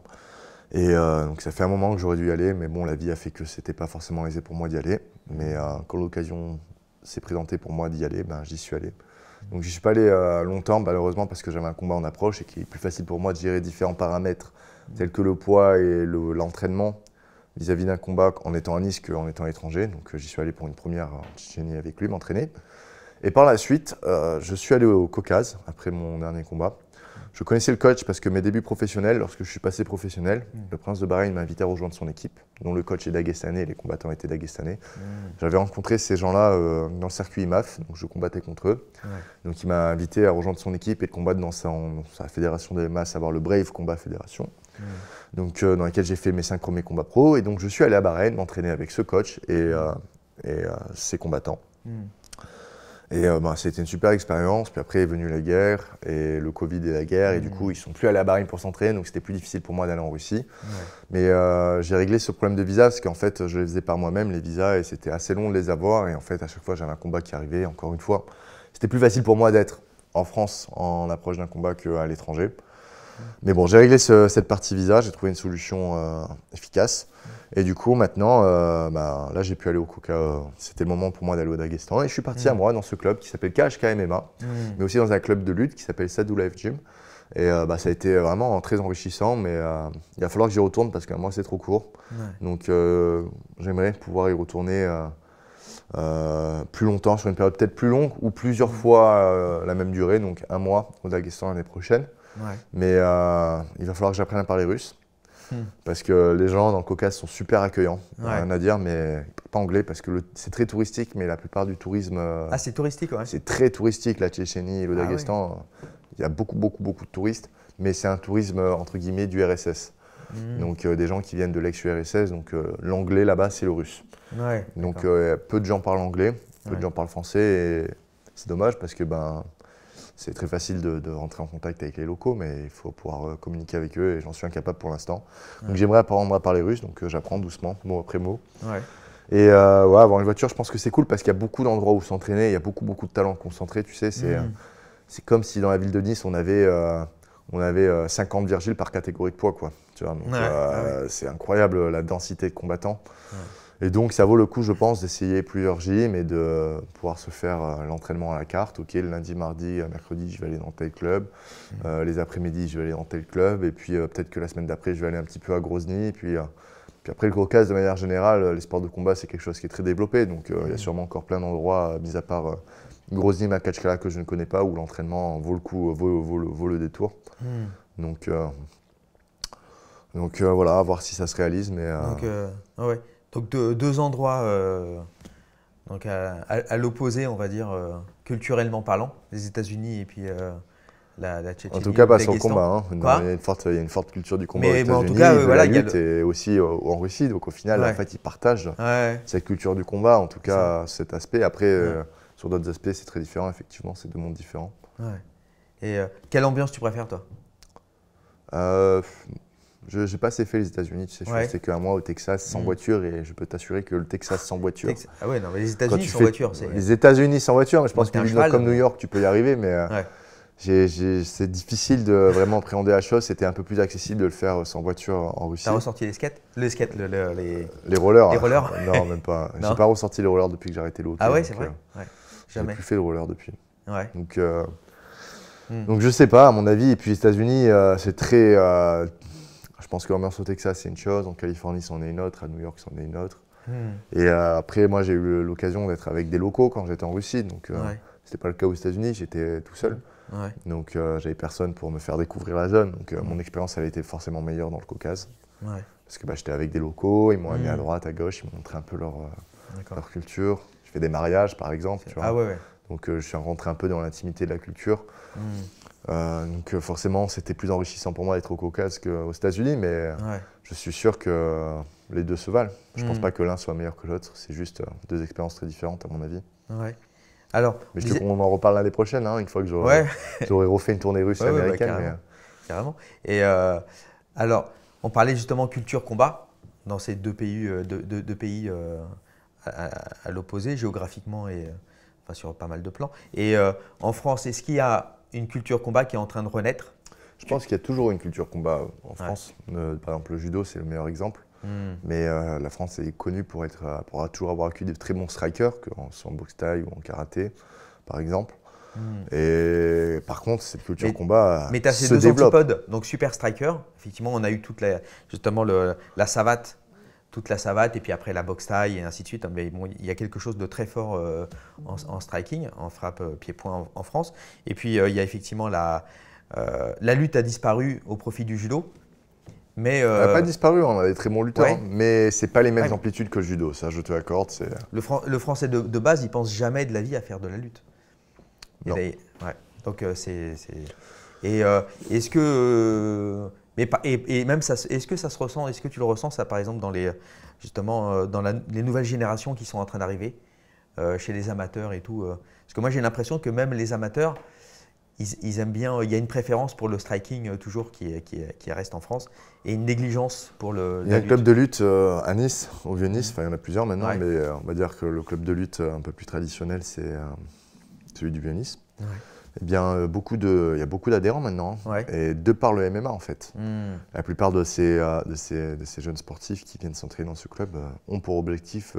S2: Et donc, ça fait un moment que j'aurais dû y aller, mais bon, la vie a fait que c'était pas forcément aisé pour moi d'y aller. Mais quand l'occasion s'est présentée pour moi d'y aller, j'y suis allé. Donc, j'y suis pas allé longtemps, malheureusement, parce que j'avais un combat en approche et qu'il est plus facile pour moi de gérer différents paramètres, tels que le poids et l'entraînement, vis-à-vis d'un combat en étant à Nice qu'en étant à l'étranger. Donc j'y suis allé pour une première en Tchétchénie avec lui, m'entraîner. Et par la suite, je suis allé au Caucase, après mon dernier combat. Je connaissais le coach parce que mes débuts professionnels, lorsque je suis passé professionnel, le prince de Bahreïn m'a invité à rejoindre son équipe, dont le coach est daguestanais et les combattants étaient daguestanais. J'avais rencontré ces gens-là dans le circuit IMAF, donc je combattais contre eux. Donc il m'a invité à rejoindre son équipe et de combattre dans sa fédération de MMA, à savoir le Brave Combat Fédération. Donc, dans laquelle j'ai fait mes 5 premiers combats pro. Et donc, je suis allé à Bahreïn m'entraîner avec ce coach et ses combattants. Et c'était une super expérience. Puis après est venue la guerre et le Covid et la guerre. Et du coup, ils ne sont plus allés à Bahreïn pour s'entraîner. Donc, c'était plus difficile pour moi d'aller en Russie. Mais j'ai réglé ce problème de visa parce qu'en fait, je les faisais par moi-même, les visas. Et c'était assez long de les avoir. Et en fait, à chaque fois, j'avais un combat qui arrivait. Encore une fois, c'était plus facile pour moi d'être en France en approche d'un combat qu'à l'étranger. Mais bon, j'ai réglé cette partie visa, j'ai trouvé une solution efficace. Et du coup, maintenant, là, j'ai pu aller au Caucase. C'était le moment pour moi d'aller au Daghestan. Et je suis parti à moi dans ce club qui s'appelle KHK MMA, mais aussi dans un club de lutte qui s'appelle Sadulaev Gym. Et ça a été vraiment très enrichissant, mais il va falloir que j'y retourne parce que moi, c'est trop court. Donc, j'aimerais pouvoir y retourner plus longtemps, sur une période peut-être plus longue ou plusieurs fois la même durée, donc 1 mois au Daghestan l'année prochaine. Mais il va falloir que j'apprenne à parler russe parce que les gens dans le Caucase sont super accueillants, rien à dire, mais pas anglais parce que c'est très touristique, mais la plupart du tourisme…
S4: Ah, c'est touristique, ouais.
S2: C'est très touristique, la Tchétchénie et le Daghestan. Il y a beaucoup de touristes, mais c'est un tourisme entre guillemets du RSS. Donc des gens qui viennent de l'ex-URSS, donc l'anglais là-bas c'est le russe.
S4: Ouais,
S2: Donc peu de gens parlent anglais, peu de gens parlent français et c'est dommage parce que c'est très facile de rentrer en contact avec les locaux, mais il faut pouvoir communiquer avec eux et j'en suis incapable pour l'instant. Donc j'aimerais apprendre à parler russe, donc j'apprends doucement, mot après mot.
S4: Ouais.
S2: Et avoir une voiture, je pense que c'est cool parce qu'il y a beaucoup d'endroits où s'entraîner, il y a beaucoup de talents concentrés, tu sais. C'est comme si dans la ville de Nice, on avait 50 Virgile par catégorie de poids, quoi. Tu vois, donc c'est incroyable la densité de combattants. Et donc ça vaut le coup, je pense, d'essayer plusieurs gyms et de pouvoir se faire l'entraînement à la carte. Ok, le lundi, mardi, mercredi, je vais aller dans tel club. Les après-midi, je vais aller dans tel club. Et puis peut-être que la semaine d'après, je vais aller un petit peu à Grozny. Et puis après, le Caucase, de manière générale, les sports de combat, c'est quelque chose qui est très développé. Donc il y a sûrement encore plein d'endroits, mis à part Grozny, Makhatchkala, que je ne connais pas, où l'entraînement vaut le coup, vaut le détour. Donc voilà, à voir si ça se réalise. Mais,
S4: Donc deux endroits donc à l'opposé, on va dire, culturellement parlant, les États-Unis et puis la Tchétchénie.
S2: En tout cas, pas sur le
S4: Daghestan.
S2: combat. Il y a une forte culture du combat aux
S4: Mais
S2: États-Unis,
S4: en tout cas,
S2: la lutte et aussi en Russie. Donc au final, en fait, ils partagent cette culture du combat, en tout cas cet aspect. Après, sur d'autres aspects, c'est très différent. Effectivement, c'est deux mondes différents.
S4: Et quelle ambiance tu préfères, toi?
S2: Je n'ai pas assez fait les États-Unis, tu sais, je suis resté qu'un mois au Texas sans voiture et je peux t'assurer que le Texas sans voiture.
S4: Ah ouais, non, mais les États-Unis sans voiture, c'est.
S2: Les États-Unis sans voiture, mais je pense qu'une ville comme New York, tu peux y arriver, mais c'est difficile de vraiment appréhender la chose. C'était un peu plus accessible de le faire sans voiture en Russie.
S4: T'as ressorti les skates?
S2: Les rollers.
S4: Les rollers?
S2: Non, même pas. J'ai pas ressorti les rollers depuis que j'ai arrêté le hockey.
S4: Ah ouais, c'est vrai?
S2: J'ai plus fait le roller depuis. Donc,
S4: Donc
S2: je sais pas, à mon avis. Et puis les États-Unis, c'est très. Je pense que l'ambiance au Texas, c'est une chose. En Californie, c'en est une autre. À New York, c'en est une autre. Et après, moi, j'ai eu l'occasion d'être avec des locaux quand j'étais en Russie. Donc, c'était pas le cas aux États-Unis. J'étais tout seul. Donc, j'avais personne pour me faire découvre la zone. Donc, mon expérience, elle a été forcément meilleure dans le Caucase. Parce que j'étais avec des locaux. Ils m'ont amené à droite, à gauche. Ils m'ont montré un peu leur culture. Je fais des mariages, par exemple. Tu vois. Donc, je suis rentré un peu dans l'intimité de la culture. Donc forcément, c'était plus enrichissant pour moi d'être au Caucase qu'aux États-Unis, mais je suis sûr que les deux se valent. Je ne pense pas que l'un soit meilleur que l'autre, c'est juste deux expériences très différentes à mon avis.
S4: Alors,
S2: mais on en reparle l'année prochaine, une fois que j'aurai refait une tournée russe et américaine.
S4: Carrément. Et alors, on parlait justement culture combat dans ces deux pays, à l'opposé, géographiquement et sur pas mal de plans. Et en France, est-ce qu'il y a une culture combat qui est en train de renaître?
S2: Je pense qu'il y a toujours une culture combat en France. Par exemple, le judo, c'est le meilleur exemple. Mais la France est connue pour toujours avoir accueilli de très bons strikers, que soit en boxe thaï ou en karaté, par exemple. Et par contre, cette culture combat
S4: mais tu as ces deux antipodes, donc super striker. Effectivement, on a eu justement la savate. Toute la savate et puis après la boxe taille et ainsi de suite. Mais bon, il y a quelque chose de très fort en striking, en frappe pied-point en France. Et puis il y a effectivement la lutte a disparu au profit du judo. Mais
S2: elle n'a pas disparu, on a des très bons lutteurs, mais c'est pas les mêmes amplitudes que le judo, ça je te l'accorde.
S4: Le Français de base, il pense jamais de la vie à faire de la lutte.
S2: Non.
S4: Donc Et est-ce que et même ça, est-ce que ça se ressent, est-ce que tu le ressens ça par exemple dans les nouvelles générations qui sont en train d'arriver chez les amateurs et tout parce que moi j'ai l'impression que même les amateurs ils aiment bien, il y a une préférence pour le striking toujours qui reste en France et une négligence pour le.
S2: Il y a un club de lutte à Nice, au Vieux-Nice, enfin il y en a plusieurs maintenant, mais on va dire que le club de lutte un peu plus traditionnel c'est celui du Vieux-Nice. Eh bien, il y a beaucoup d'adhérents maintenant, et de par le MMA en fait. La plupart de ces jeunes sportifs qui viennent s'entraîner dans ce club ont pour objectif,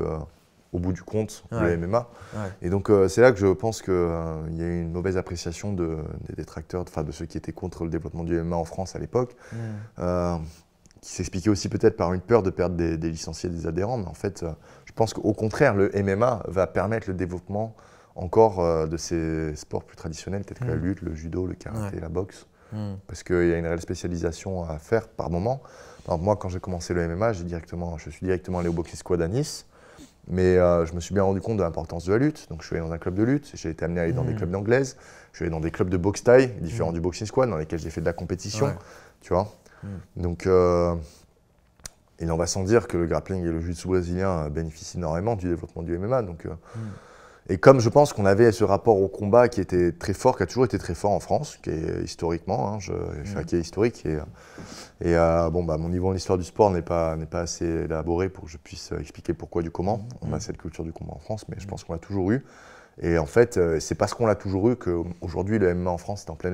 S2: au bout du compte, le MMA. Et donc, c'est là que je pense qu'il y a eu une mauvaise appréciation des détracteurs, de ceux qui étaient contre le développement du MMA en France à l'époque, qui s'expliquait aussi peut-être par une peur de perdre des licenciés, des adhérents. Mais en fait, je pense qu'au contraire, le MMA va permettre le développement encore de ces sports plus traditionnels, peut-être que la lutte, le judo, le karaté, la boxe, parce qu'il y a une réelle spécialisation à faire par moment. Alors moi, quand j'ai commencé le MMA, je suis directement allé au Boxing Squad à Nice, mais je me suis bien rendu compte de l'importance de la lutte. Donc je suis allé dans un club de lutte, j'ai été amené à aller dans des clubs d'anglaise, je suis allé dans des clubs de boxe thaï, différents du Boxing Squad, dans lesquels j'ai fait de la compétition, tu vois. Donc il en va sans dire que le grappling et le jiu-jitsu brésilien bénéficient énormément du développement du MMA. Donc, et comme je pense qu'on avait ce rapport au combat qui était très fort, qui a toujours été très fort en France, qui est historiquement, qui est historique. Et bon, mon niveau en histoire du sport n'est pas assez élaboré pour que je puisse expliquer pourquoi du comment. On a cette culture du combat en France, mais je pense qu'on l'a toujours eu. Et en fait, c'est parce qu'on l'a toujours eu qu'aujourd'hui, le MMA en France est en pleine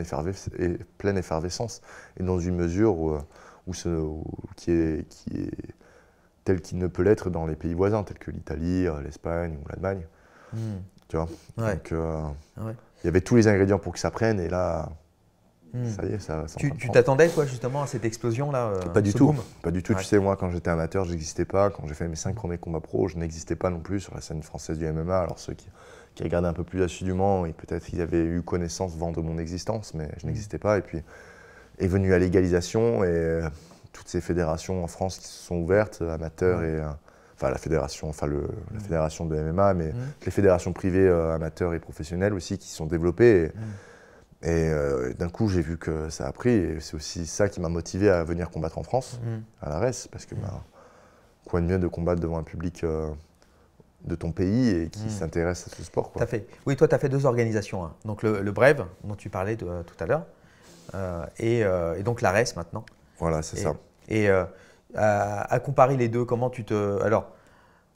S2: effervescence. Et dans une mesure qui est tel qu'il ne peut l'être dans les pays voisins, tels que l'Italie, l'Espagne ou l'Allemagne. Tu vois.
S4: Ouais.
S2: Donc, il y avait tous les ingrédients pour que ça prenne, et là, ça y est, ça
S4: Tu t'attendais, toi, justement, à cette explosion-là
S2: Pas du tout.
S4: boom
S2: Pas du tout.
S4: Ouais.
S2: Tu sais, moi, quand j'étais amateur, je n'existais pas. Quand j'ai fait mes 5 premiers combats pro, je n'existais pas non plus sur la scène française du MMA. Alors, ceux qui regardaient un peu plus assidûment, et peut-être qu'ils avaient eu connaissance vent de mon existence, mais je n'existais pas. Et puis, est venue la légalisation, et toutes ces fédérations en France qui se sont ouvertes, amateurs et... Enfin, la fédération de MMA, mais les fédérations privées, amateurs et professionnelles aussi qui se sont développées. Et d'un coup, j'ai vu que ça a pris. Et c'est aussi ça qui m'a motivé à venir combattre en France, à la RES. Parce que quoi de mieux de combattre devant un public de ton pays et qui s'intéresse à ce sport, quoi.
S4: Oui, toi, tu as fait 2 organisations. Hein. Donc le Brave, dont tu parlais tout à l'heure, et donc la RES maintenant.
S2: Voilà, c'est ça.
S4: Et à comparer les deux, comment tu te… Alors,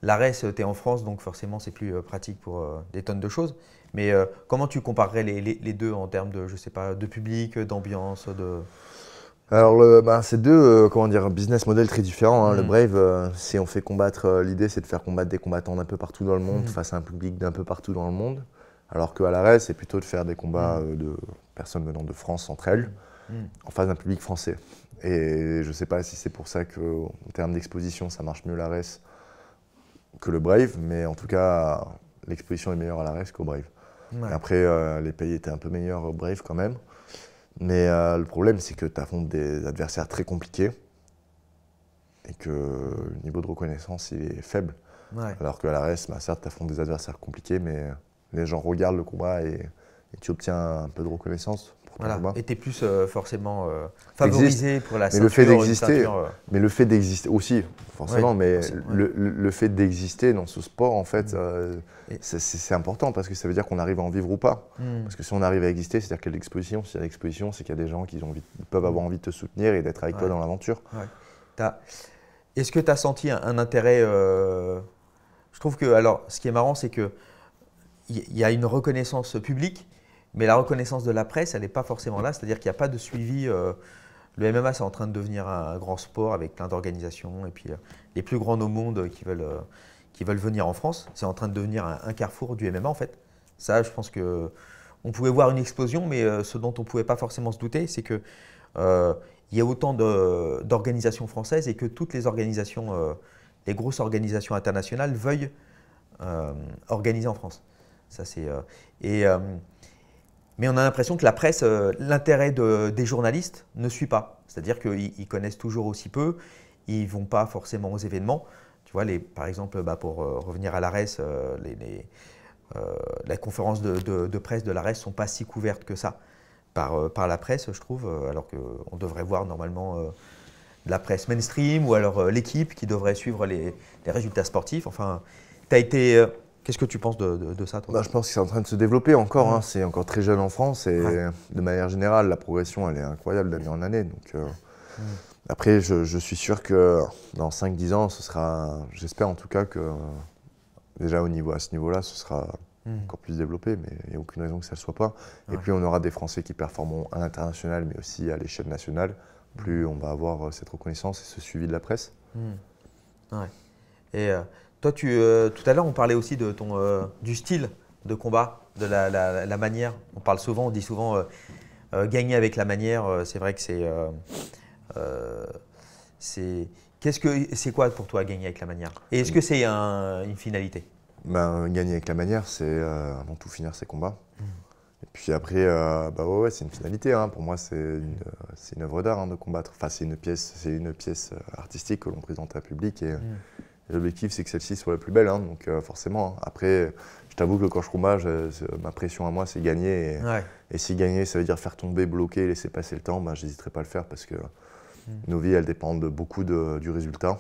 S4: la RES, tu es en France, donc forcément, c'est plus pratique pour des tonnes de choses. Mais comment tu comparerais les deux en termes de, je sais pas, de public, d'ambiance, de…
S2: Alors, c'est deux business models très différents. Hein. Le Brave, si on fait combattre, l'idée c'est de faire combattre des combattants d'un peu partout dans le monde face à un public d'un peu partout dans le monde. Alors qu'à la RES, c'est plutôt de faire des combats de personnes venant de France entre elles, en face d'un public français. Et je ne sais pas si c'est pour ça qu'en termes d'exposition, ça marche mieux la RES que le Brave, mais en tout cas, l'exposition est meilleure à la RES qu'au Brave. Ouais. Après, les pays étaient un peu meilleurs au Brave quand même. Mais le problème, c'est que tu affrontes des adversaires très compliqués et que le niveau de reconnaissance il est faible. Ouais. Alors qu'à la RES, certes, tu affrontes des adversaires compliqués, mais les gens regardent le combat et tu obtiens un peu de reconnaissance.
S4: Voilà. Et tu es plus forcément favorisé pour la ceinture.
S2: Mais le fait d'exister aussi, forcément, mais le fait d'exister dans ce sport, en fait, c'est important parce que ça veut dire qu'on arrive à en vivre ou pas. Parce que si on arrive à exister, c'est-à-dire qu'il y a l'exposition. S'il y a l'exposition, c'est qu'il y a des gens qui peuvent avoir envie de te soutenir et d'être avec toi dans l'aventure.
S4: Ouais. Est-ce que tu as senti un intérêt Je trouve que, alors, ce qui est marrant, c'est qu'il y a une reconnaissance publique. Mais la reconnaissance de la presse, elle n'est pas forcément là, c'est-à-dire qu'il n'y a pas de suivi. Le MMA, c'est en train de devenir un grand sport avec plein d'organisations et puis les plus grands au monde qui veulent venir en France. C'est en train de devenir un carrefour du MMA en fait. Ça, je pense qu'on pouvait voir une explosion, mais ce dont on ne pouvait pas forcément se douter, c'est qu'il y a autant d'organisations françaises et que toutes les organisations, les grosses organisations internationales veuillent organiser en France. Ça, c'est… Mais on a l'impression que la presse, l'intérêt des journalistes ne suit pas. C'est-à-dire qu'ils connaissent toujours aussi peu, ils ne vont pas forcément aux événements. Tu vois, par exemple, pour revenir à la RES, les conférences de presse de la RES ne sont pas si couvertes que ça par la presse, je trouve, alors qu'on devrait voir normalement de la presse mainstream ou alors l'équipe qui devrait suivre les résultats sportifs. Enfin, tu as été… Qu'est-ce que tu penses de ça, toi ?
S2: Je pense que c'est en train de se développer encore. Hein. C'est encore très jeune en France et de manière générale, la progression, elle est incroyable d'année en année. Donc, après, je suis sûr que dans 5-10 ans, ce sera, j'espère en tout cas que déjà à ce niveau-là, ce sera encore plus développé, mais il n'y a aucune raison que ça ne le soit pas. Et plus on aura des Français qui performeront à l'international, mais aussi à l'échelle nationale, plus on va avoir cette reconnaissance et ce suivi de la presse.
S4: Ouais. Et toi, tout à l'heure, on parlait aussi du style de combat, de la manière. On dit souvent gagner avec la manière. C'est vrai que c'est quoi pour toi gagner avec la manière? Et est-ce que c'est une finalité?
S2: Gagner avec la manière, c'est avant tout finir ses combats. Et puis après, c'est une finalité. Hein. Pour moi, c'est une œuvre d'art de combattre. Enfin, c'est une pièce artistique que l'on présente à un public. Et l'objectif, c'est que celle-ci soit la plus belle. Hein. Donc forcément, après, je t'avoue que quand je combats, ma pression à moi, c'est gagner. Et si gagner, ça veut dire faire tomber, bloquer, laisser passer le temps, je n'hésiterai pas à le faire parce que nos vies, elles dépendent beaucoup du résultat.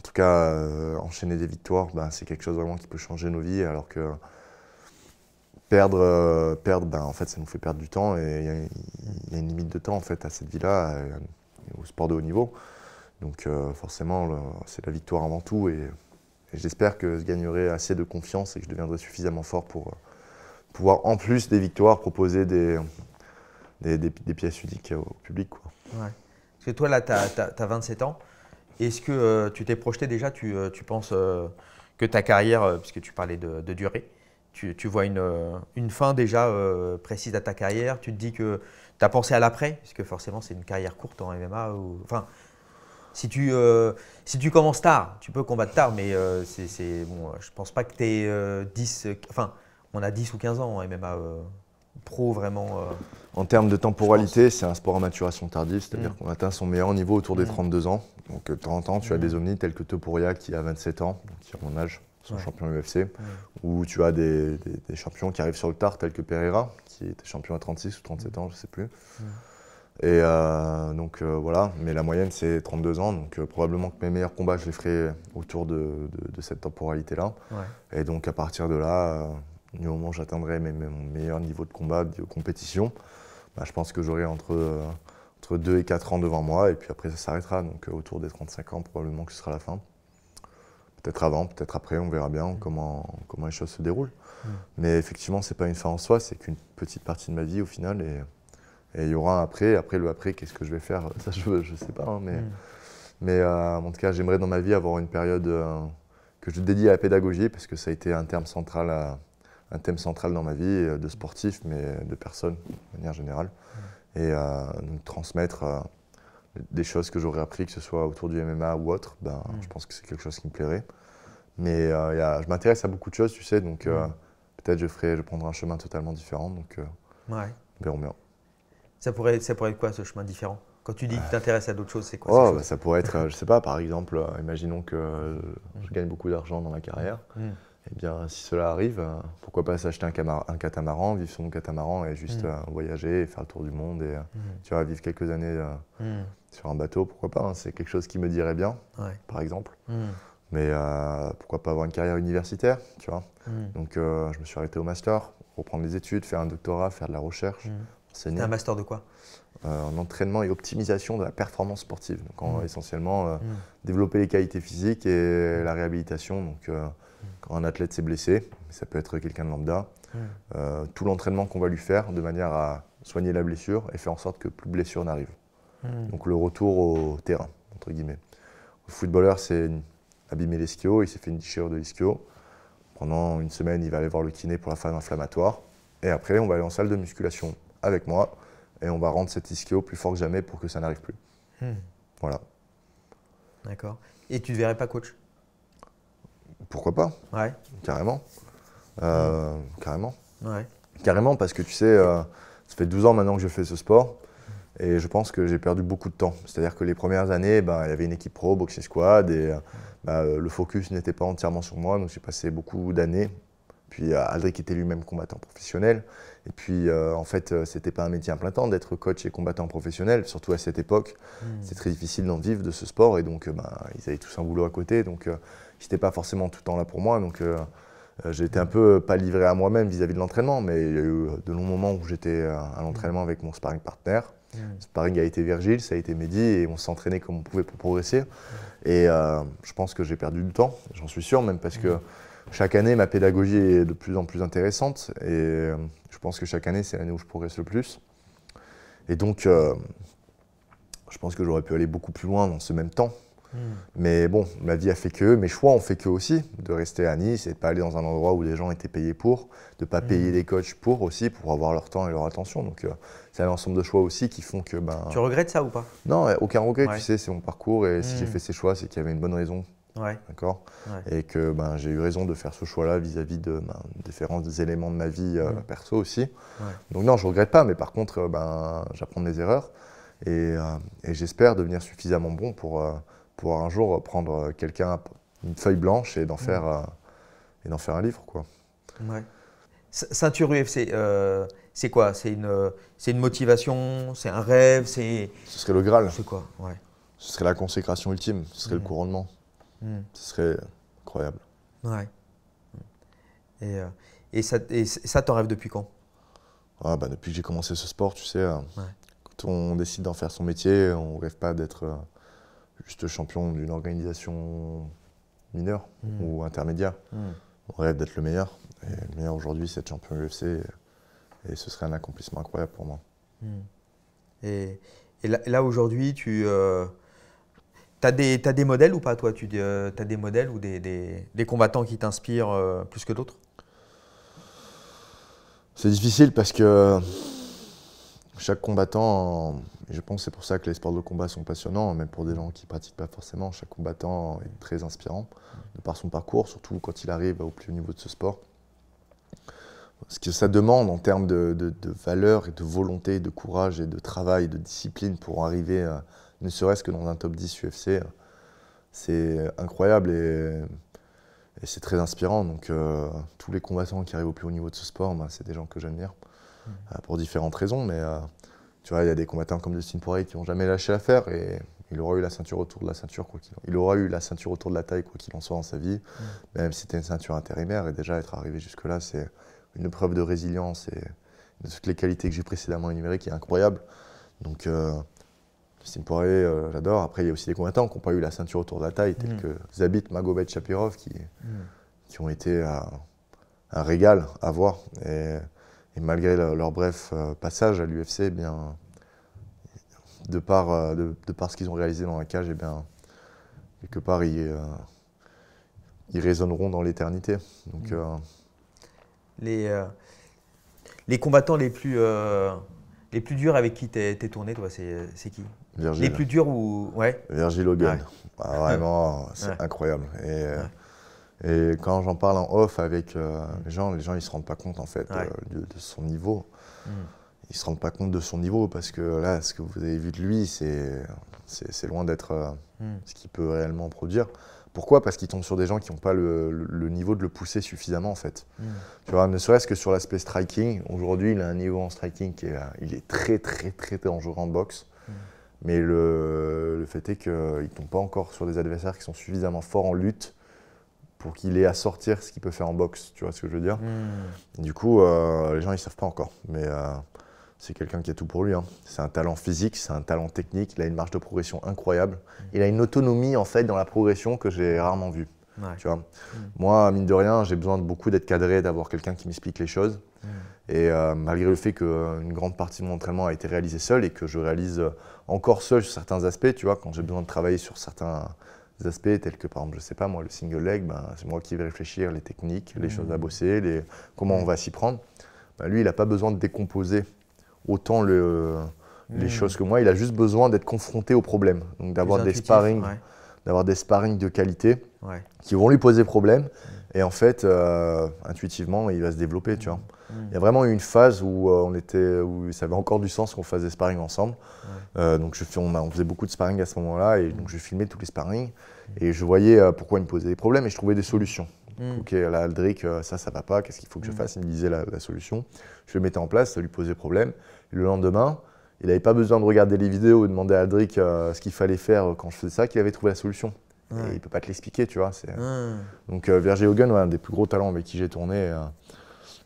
S2: En tout cas, enchaîner des victoires, c'est quelque chose vraiment qui peut changer nos vies, alors que perdre, en fait, ça nous fait perdre du temps et il y a une limite de temps en fait à cette vie-là, au sport de haut niveau. Donc forcément, c'est la victoire avant tout et j'espère que je gagnerai assez de confiance et que je deviendrai suffisamment fort pour pouvoir, en plus des victoires, proposer des pièces uniques au public, quoi.
S4: Ouais. Parce que toi, là, tu as 27 ans. Est-ce que tu t'es projeté déjà, tu penses que ta carrière, puisque tu parlais de durée, tu vois une fin déjà précise à ta carrière? Tu te dis que tu as pensé à l'après, puisque forcément, c'est une carrière courte en MMA. Enfin, si tu commences tard, tu peux combattre tard, mais bon, je ne pense pas que tu aies 10… Enfin, on a 10 ou 15 ans en MMA pro, vraiment…
S2: En termes de temporalité, c'est un sport en maturation tardive, c'est-à-dire qu'on atteint son meilleur niveau autour des 32 ans. Donc de temps en temps, tu as des ovnis tels que Topuria qui a 27 ans, qui a mon âge, son champion UFC, ou tu as des champions qui arrivent sur le tard tels que Pereira, qui était champion à 36 ou 37 ans, je ne sais plus. Et donc voilà, mais la moyenne c'est 32 ans, donc probablement que mes meilleurs combats je les ferai autour de cette temporalité-là. Et donc à partir de là, du moment où j'atteindrai mon meilleur niveau de combat, de compétition, je pense que j'aurai entre 2 et 4 ans devant moi, et puis après ça s'arrêtera, donc autour des 35 ans probablement que ce sera la fin. Peut-être avant, peut-être après, on verra bien comment les choses se déroulent. Mais effectivement, c'est pas une fin en soi, c'est qu'une petite partie de ma vie au final, et il y aura un après le après, qu'est-ce que je vais faire? Ça je sais pas, hein, mais en tout cas j'aimerais dans ma vie avoir une période que je dédie à la pédagogie, parce que ça a été un thème central dans ma vie de sportif, mais de personne de manière générale. Et donc transmettre des choses que j'aurais appris, que ce soit autour du MMA ou autre, je pense que c'est quelque chose qui me plairait. Mais je m'intéresse à beaucoup de choses, tu sais, donc peut-être je prendrai un chemin totalement différent, donc verrons bien.
S4: Ça pourrait être quoi ce chemin différent? Quand tu dis que tu t'intéresses à d'autres choses, c'est quoi?
S2: Ça pourrait être, je sais pas, par exemple, imaginons que je gagne beaucoup d'argent dans ma carrière. Eh bien, si cela arrive, pourquoi pas s'acheter un catamaran, vivre sur mon catamaran et juste voyager et faire le tour du monde et tu vois, vivre quelques années sur un bateau, pourquoi pas, hein, c'est quelque chose qui me dirait bien, par exemple. Mais pourquoi pas avoir une carrière universitaire, tu vois. Donc je me suis arrêté au master, reprendre les études, faire un doctorat, faire de la recherche.
S4: C'était un master de quoi?
S2: En entraînement et optimisation de la performance sportive. Donc essentiellement développer les qualités physiques et la réhabilitation. Donc quand un athlète s'est blessé, ça peut être quelqu'un de lambda, tout l'entraînement qu'on va lui faire de manière à soigner la blessure et faire en sorte que plus de blessure n'arrive. Donc le retour au terrain, entre guillemets. Le footballeur s'est abîmé l'ischio, il s'est fait une déchirure de l'ischio. Pendant une semaine, il va aller voir le kiné pour la phase inflammatoire. Et après, on va aller en salle de musculation avec moi et on va rendre cet ischio plus fort que jamais pour que ça n'arrive plus. Voilà.
S4: D'accord. Et tu ne te verrais pas coach?
S2: Pourquoi pas?
S4: Ouais.
S2: Carrément. Carrément.
S4: Ouais.
S2: Carrément, parce que tu sais, ça fait 12 ans maintenant que je fais ce sport et je pense que j'ai perdu beaucoup de temps. C'est-à-dire que les premières années, il y avait une équipe pro, Boxe Esquad, et le focus n'était pas entièrement sur moi, donc j'ai passé beaucoup d'années. Puis Aldric était lui-même combattant professionnel. Et puis en fait, c'était pas un métier à plein temps d'être coach et combattant professionnel, surtout à cette époque. C'est très difficile d'en vivre de ce sport et donc ils avaient tous un boulot à côté. Donc j'étais pas forcément tout le temps là pour moi. Donc j'ai été un peu pas livré à moi-même vis-à-vis de l'entraînement, mais il y a eu de longs moments où j'étais à l'entraînement avec mon sparring partner. Le sparring a été Virgile, ça a été Mehdi et on s'entraînait comme on pouvait pour progresser. Et je pense que j'ai perdu du temps, j'en suis sûr, même parce que chaque année, ma pédagogie est de plus en plus intéressante et je pense que chaque année, c'est l'année où je progresse le plus. Et donc, je pense que j'aurais pu aller beaucoup plus loin dans ce même temps. Mais bon, ma vie a fait que, mes choix ont fait que aussi, de rester à Nice et de ne pas aller dans un endroit où les gens étaient payés pour, de ne pas payer les coachs pour aussi, pour avoir leur temps et leur attention. Donc, c'est un ensemble de choix aussi qui font que…
S4: Tu regrettes ça ou pas?
S2: Non, aucun regret, tu sais, c'est mon parcours et si j'ai fait ces choix, c'est qu'il y avait une bonne raison. D'accord. Et que j'ai eu raison de faire ce choix-là vis-à-vis de différents éléments de ma vie perso aussi. Donc non, je ne regrette pas, mais par contre, j'apprends de mes erreurs et j'espère devenir suffisamment bon pour pouvoir un jour prendre une feuille blanche et d'en faire un livre, quoi.
S4: Ceinture UFC, c'est quoi? C'est une motivation, c'est un rêve,
S2: Ce serait le Graal.
S4: C'est quoi?
S2: Ce serait la consécration ultime, ce serait le couronnement. Ce serait incroyable.
S4: Ouais. Et ça, t'en rêves depuis quand?
S2: Depuis que j'ai commencé ce sport, tu sais, quand on décide d'en faire son métier, on ne rêve pas d'être juste champion d'une organisation mineure ou intermédiaire. On rêve d'être le meilleur. Et le meilleur aujourd'hui, c'est être champion UFC. Et ce serait un accomplissement incroyable pour moi.
S4: Et là aujourd'hui, tu as des modèles ou pas, toi? Tu as des modèles ou des combattants qui t'inspirent plus que d'autres?
S2: C'est difficile parce que chaque combattant, et je pense que c'est pour ça que les sports de combat sont passionnants, même pour des gens qui ne pratiquent pas forcément, chaque combattant est très inspirant de par son parcours, surtout quand il arrive au plus haut niveau de ce sport. Ce que ça demande en termes de valeur et de volonté, de courage et de travail, de discipline pour arriver, ne serait-ce que dans un top 10 UFC, c'est incroyable et c'est très inspirant. Donc tous les combattants qui arrivent au plus haut niveau de ce sport, c'est des gens que j'admire pour différentes raisons. Mais tu vois, il y a des combattants comme Dustin Poirier qui n'ont jamais lâché l'affaire et il aura eu la ceinture autour de la ceinture, il aura eu la ceinture autour de la taille, quoi qu'il en soit dans sa vie, même si c'était une ceinture intérimaire. Et déjà être arrivé jusque-là, c'est une preuve de résilience et de toutes les qualités que j'ai précédemment énumérées qui est incroyable. Donc Dustin Poirier, j'adore. Après, il y a aussi des combattants qui n'ont pas eu la ceinture autour de la taille, tels que Zabit, Magomed, Shapirov, qui ont été un régal à voir. Et malgré leur bref passage à l'UFC, bien, de par ce qu'ils ont réalisé dans la cage, et bien, quelque part, ils résonneront dans l'éternité. Donc,
S4: les combattants les plus durs avec qui t'es tourné, toi, c'est qui?
S2: Virgil.
S4: Les plus durs ou… Ouais.
S2: Virgil Hogan.
S4: Ouais.
S2: Vraiment, c'est incroyable. Et quand j'en parle en off avec les gens, ils ne se rendent pas compte en fait de son niveau. Ils ne se rendent pas compte de son niveau parce que là, ce que vous avez vu de lui, c'est loin d'être ce qu'il peut réellement produire. Pourquoi? Parce qu'il tombe sur des gens qui n'ont pas le niveau de le pousser suffisamment en fait. Tu vois, ne serait-ce que sur l'aspect striking, aujourd'hui il a un niveau en striking il est très très très dangereux en boxe. Mais le fait est qu'il ne tombe pas encore sur des adversaires qui sont suffisamment forts en lutte pour qu'il ait à sortir ce qu'il peut faire en boxe, tu vois ce que je veux dire. Du coup, les gens ils ne savent pas encore, mais c'est quelqu'un qui a tout pour lui. C'est un talent physique, c'est un talent technique, il a une marge de progression incroyable. Il a une autonomie en fait dans la progression que j'ai rarement vue. Tu vois. Moi, mine de rien, j'ai besoin de beaucoup d'être cadré, d'avoir quelqu'un qui m'explique les choses. Et malgré le fait qu'une grande partie de mon entraînement a été réalisée seul et que je réalise encore seul sur certains aspects, tu vois, quand j'ai besoin de travailler sur certains aspects tels que par exemple, je sais pas moi, le single leg, c'est moi qui vais réfléchir les techniques, les choses à bosser, comment on va s'y prendre. Lui, il n'a pas besoin de décomposer autant les choses que moi, il a juste besoin d'être confronté aux problèmes, donc d'avoir des sparring, de qualité qui vont lui poser problème. Et en fait, intuitivement, il va se développer, tu vois. Il y a vraiment eu une phase où ça avait encore du sens qu'on fasse des sparring ensemble. Donc on faisait beaucoup de sparring à ce moment-là, et donc je filmais tous les sparring et je voyais pourquoi il me posait des problèmes et je trouvais des solutions. Ok, là, Aldric, ça va pas, qu'est-ce qu'il faut que je fasse? Il me disait la solution. Je le mettais en place, ça lui posait problème. Et le lendemain, il n'avait pas besoin de regarder les vidéos et de demander à Aldric ce qu'il fallait faire quand je faisais ça, qu'il avait trouvé la solution. Et il ne peut pas te l'expliquer, tu vois. Donc Virgil Hogan, un des plus gros talents avec qui j'ai tourné.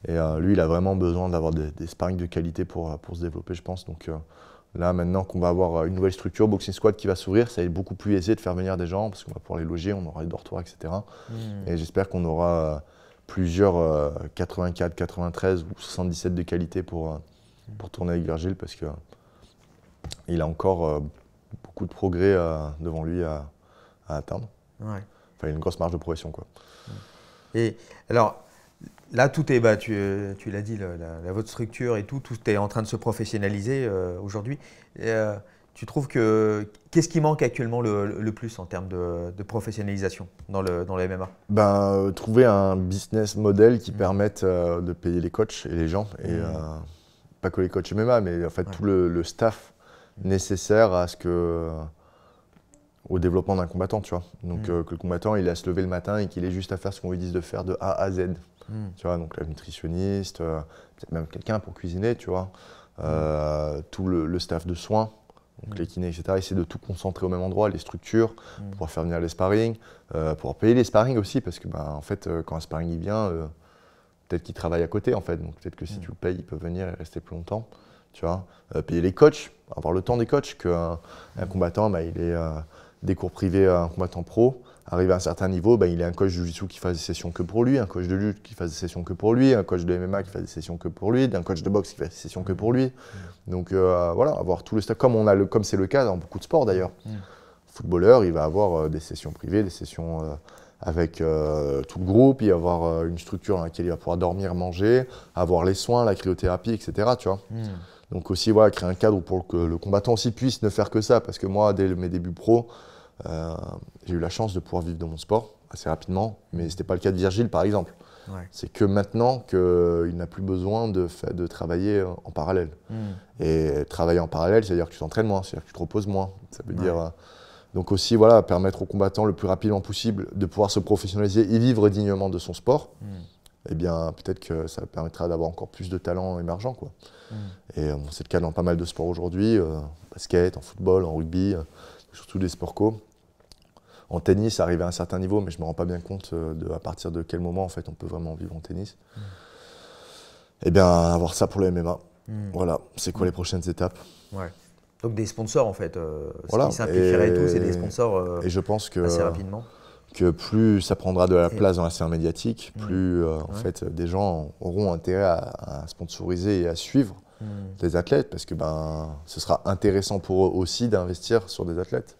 S2: Et lui, il a vraiment besoin d'avoir des sparring de qualité pour se développer, je pense. Donc là, maintenant qu'on va avoir une nouvelle structure, Boxing Squad qui va s'ouvrir, ça va être beaucoup plus aisé de faire venir des gens parce qu'on va pouvoir les loger, on aura des dortoirs, etc. Et j'espère qu'on aura plusieurs 84, 93 ou 77 de qualité pour tourner avec Virgil parce qu'il a encore beaucoup de progrès devant lui à atteindre. Enfin, il a une grosse marge de progression, quoi.
S4: Et alors, là, tout est, tu l'as dit, votre structure et tout est en train de se professionnaliser aujourd'hui. Tu trouves qu'est-ce qui manque actuellement le plus en termes de professionnalisation dans le MMA?
S2: Trouver un business model qui permette de payer les coachs et les gens, et pas que les coachs MMA, mais en fait tout le staff nécessaire au développement d'un combattant, tu vois. Donc que le combattant, il a à se lever le matin et qu'il ait juste à faire ce qu'on lui dise de faire de A à Z. Tu vois, donc la nutritionniste, peut-être même quelqu'un pour cuisiner, tu vois. Tout le staff de soins, Donc les kinés, etc., essayer de tout concentrer au même endroit, les structures, pouvoir faire venir les sparring, pouvoir payer les sparring aussi, parce que en fait, quand un sparring il vient, peut-être qu'il travaille à côté en fait, donc peut-être que si tu le payes, il peut venir et rester plus longtemps, tu vois. Payer les coachs, avoir le temps des coachs, qu'un combattant, il ait des cours privés à un combattant pro, arrivé à un certain niveau, il a un coach de jiu-jitsu qui fasse des sessions que pour lui, un coach de lutte qui fasse des sessions que pour lui, un coach de MMA qui fasse des sessions que pour lui, un coach de boxe qui fasse des sessions que pour lui. Donc voilà, avoir tout le stock, comme c'est le cas dans beaucoup de sports d'ailleurs. Footballeur, il va avoir des sessions privées, des sessions avec tout le groupe, il va avoir une structure dans laquelle il va pouvoir dormir, manger, avoir les soins, la cryothérapie, etc. Tu vois. Donc aussi, voilà, créer un cadre pour que le combattant aussi puisse ne faire que ça, parce que moi, dès mes débuts pro, j'ai eu la chance de pouvoir vivre de mon sport assez rapidement, mais ce n'était pas le cas de Virgile par exemple. C'est que maintenant qu'il n'a plus besoin de travailler en parallèle. Et travailler en parallèle, c'est-à-dire que tu t'entraînes moins, c'est-à-dire que tu te reposes moins. Ça veut dire, donc aussi, voilà, permettre aux combattants le plus rapidement possible de pouvoir se professionnaliser et vivre dignement de son sport. Eh bien, peut-être que ça permettra d'avoir encore plus de talents émergents, quoi. Et c'est le cas dans pas mal de sports aujourd'hui, basket, en football, en rugby, surtout des sports co. En tennis, arrivé à un certain niveau, mais je ne me rends pas bien compte à partir de quel moment en fait, on peut vraiment vivre en tennis. Eh bien, avoir ça pour le MMA. Voilà, c'est quoi les prochaines étapes?
S4: Donc des sponsors en fait,
S2: voilà.
S4: Ce qui simplifierait tout, c'est des sponsors
S2: et je pense que,
S4: assez rapidement.
S2: Que plus ça prendra de la place dans la scène médiatique, plus en fait, des gens auront intérêt à sponsoriser et à suivre des athlètes, parce que ce sera intéressant pour eux aussi d'investir sur des athlètes.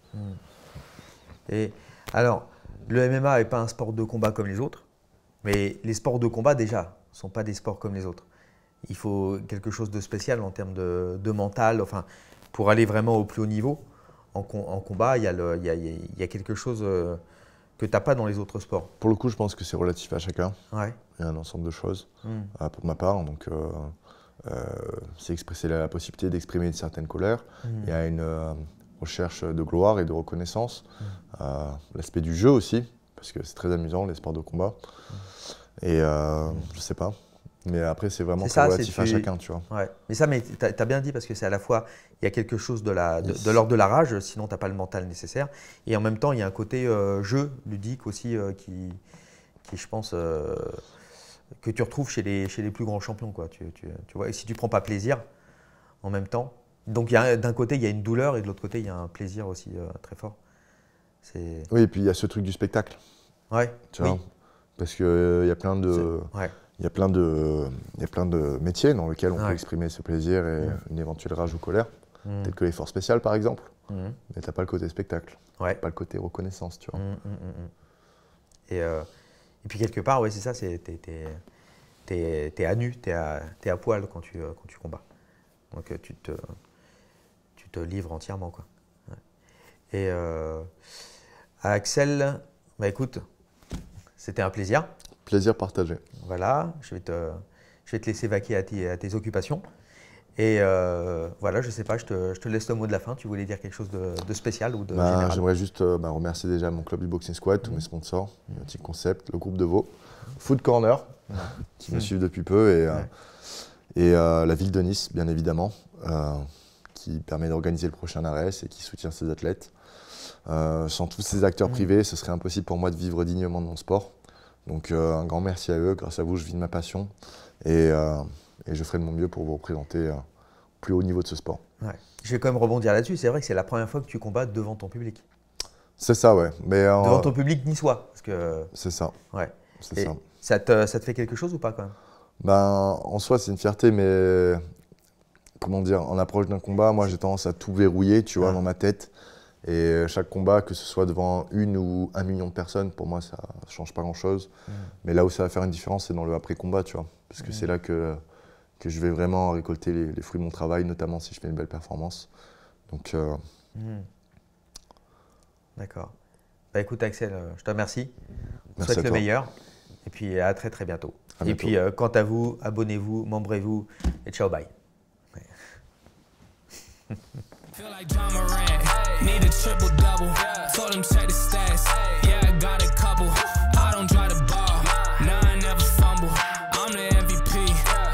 S4: Et alors, le MMA n'est pas un sport de combat comme les autres, mais les sports de combat déjà ne sont pas des sports comme les autres. Il faut quelque chose de spécial en termes de mental, enfin, pour aller vraiment au plus haut niveau. En combat, il y a quelque chose que tu n'as pas dans les autres sports.
S2: Pour le coup, je pense que c'est relatif à chacun.
S4: Il
S2: y a un ensemble de choses, pour ma part. Donc, c'est expresser la possibilité d'exprimer une certaine colère. Il y a une recherche de gloire et de reconnaissance. L'aspect du jeu aussi, parce que c'est très amusant, les sports de combat. Et je sais pas. Mais après, c'est vraiment relatif à chacun, tu vois.
S4: Mais tu as bien dit, parce que c'est à la fois, il y a quelque chose de l'ordre de la rage, sinon tu n'as pas le mental nécessaire. Et en même temps, il y a un côté jeu ludique aussi qui, je pense, que tu retrouves chez les plus grands champions, quoi. Tu vois, et si tu ne prends pas plaisir en même temps. Donc d'un côté, il y a une douleur et de l'autre côté, il y a un plaisir aussi très fort.
S2: Oui, et puis il y a ce truc du spectacle. Tu vois, parce qu'il y a plein de... Il y a plein de métiers dans lesquels on peut exprimer ce plaisir et une éventuelle rage ou colère, tel que les forces spéciales par exemple, mais tu n'as pas le côté spectacle, pas le côté reconnaissance, tu vois.
S4: Et puis quelque part, c'est ça, t'es à nu, t'es à poil quand tu combats. Donc tu te livres entièrement, quoi. Et Axel, écoute, c'était un plaisir.
S2: Plaisir partagé.
S4: Voilà, je vais te laisser vaquer à tes occupations. Et voilà, je ne sais pas, je te laisse le mot de la fin. Tu voulais dire quelque chose de spécial ou de général?
S2: J'aimerais juste remercier déjà mon club du Boxing Squad, tous mes sponsors, Nautic Concept, le groupe de Vaud, Food Corner, qui me suivent depuis peu, et la ville de Nice, bien évidemment, qui permet d'organiser le prochain ARES et qui soutient ses athlètes. Sans tous ces acteurs privés, ce serait impossible pour moi de vivre dignement de mon sport. Donc un grand merci à eux, grâce à vous je vis de ma passion et je ferai de mon mieux pour vous représenter au plus haut niveau de ce sport.
S4: Je vais quand même rebondir là-dessus, c'est vrai que c'est la première fois que tu combats devant ton public.
S2: C'est ça, ouais. Mais,
S4: devant ton public niçois.
S2: C'est ça.
S4: Et ça te fait quelque chose ou pas quand même?
S2: En soi c'est une fierté, mais comment dire, en approche d'un combat, moi j'ai tendance à tout verrouiller, tu vois, dans ma tête. Et chaque combat, que ce soit devant 1 ou 1 million de personnes, pour moi, ça ne change pas grand-chose. Mais là où ça va faire une différence, c'est dans le après-combat, tu vois. Parce que c'est là que je vais vraiment récolter les fruits de mon travail, notamment si je fais une belle performance. Donc,
S4: D'accord. Écoute, Axel, je te remercie. Je te souhaite le meilleur. Et puis, à très, très bientôt. Et puis, quant à vous, abonnez-vous, membrez-vous et ciao, bye.
S3: Feel like John Moran, need a triple double. Told him check the stats, yeah I got a couple. I don't drive the ball, nah I never fumble. I'm the MVP,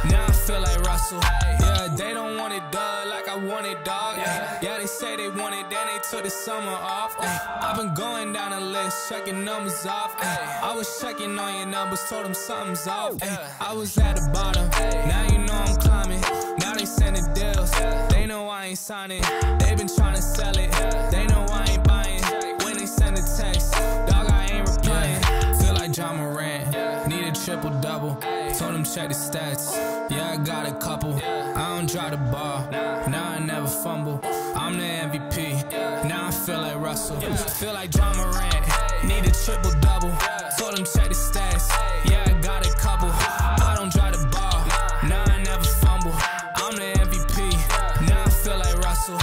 S3: now I feel like Russell. Yeah, they don't want it done like I want want it, dog. Yeah, they say they want it, then they took the summer off. I've been going down the list, checking numbers off. I was checking on your numbers, told them something's off. I was at the bottom, now you know I'm climbing. Now they sending deals, they know I ain't signing. They been trying to sell it, they know I ain't buying. When they send a text, dog, I ain't replying. Feel like John Morant, need a triple-double. Told him check the stats, yeah, I got a couple. I don't drive the ball, now I never fumble. I'm the MVP, now I feel like Russell. Feel like John Morant, need a triple-double. Told him check the stats, yeah, I got a couple. I don't drive the ball, now I never fumble. I'm the MVP, now I feel like Russell.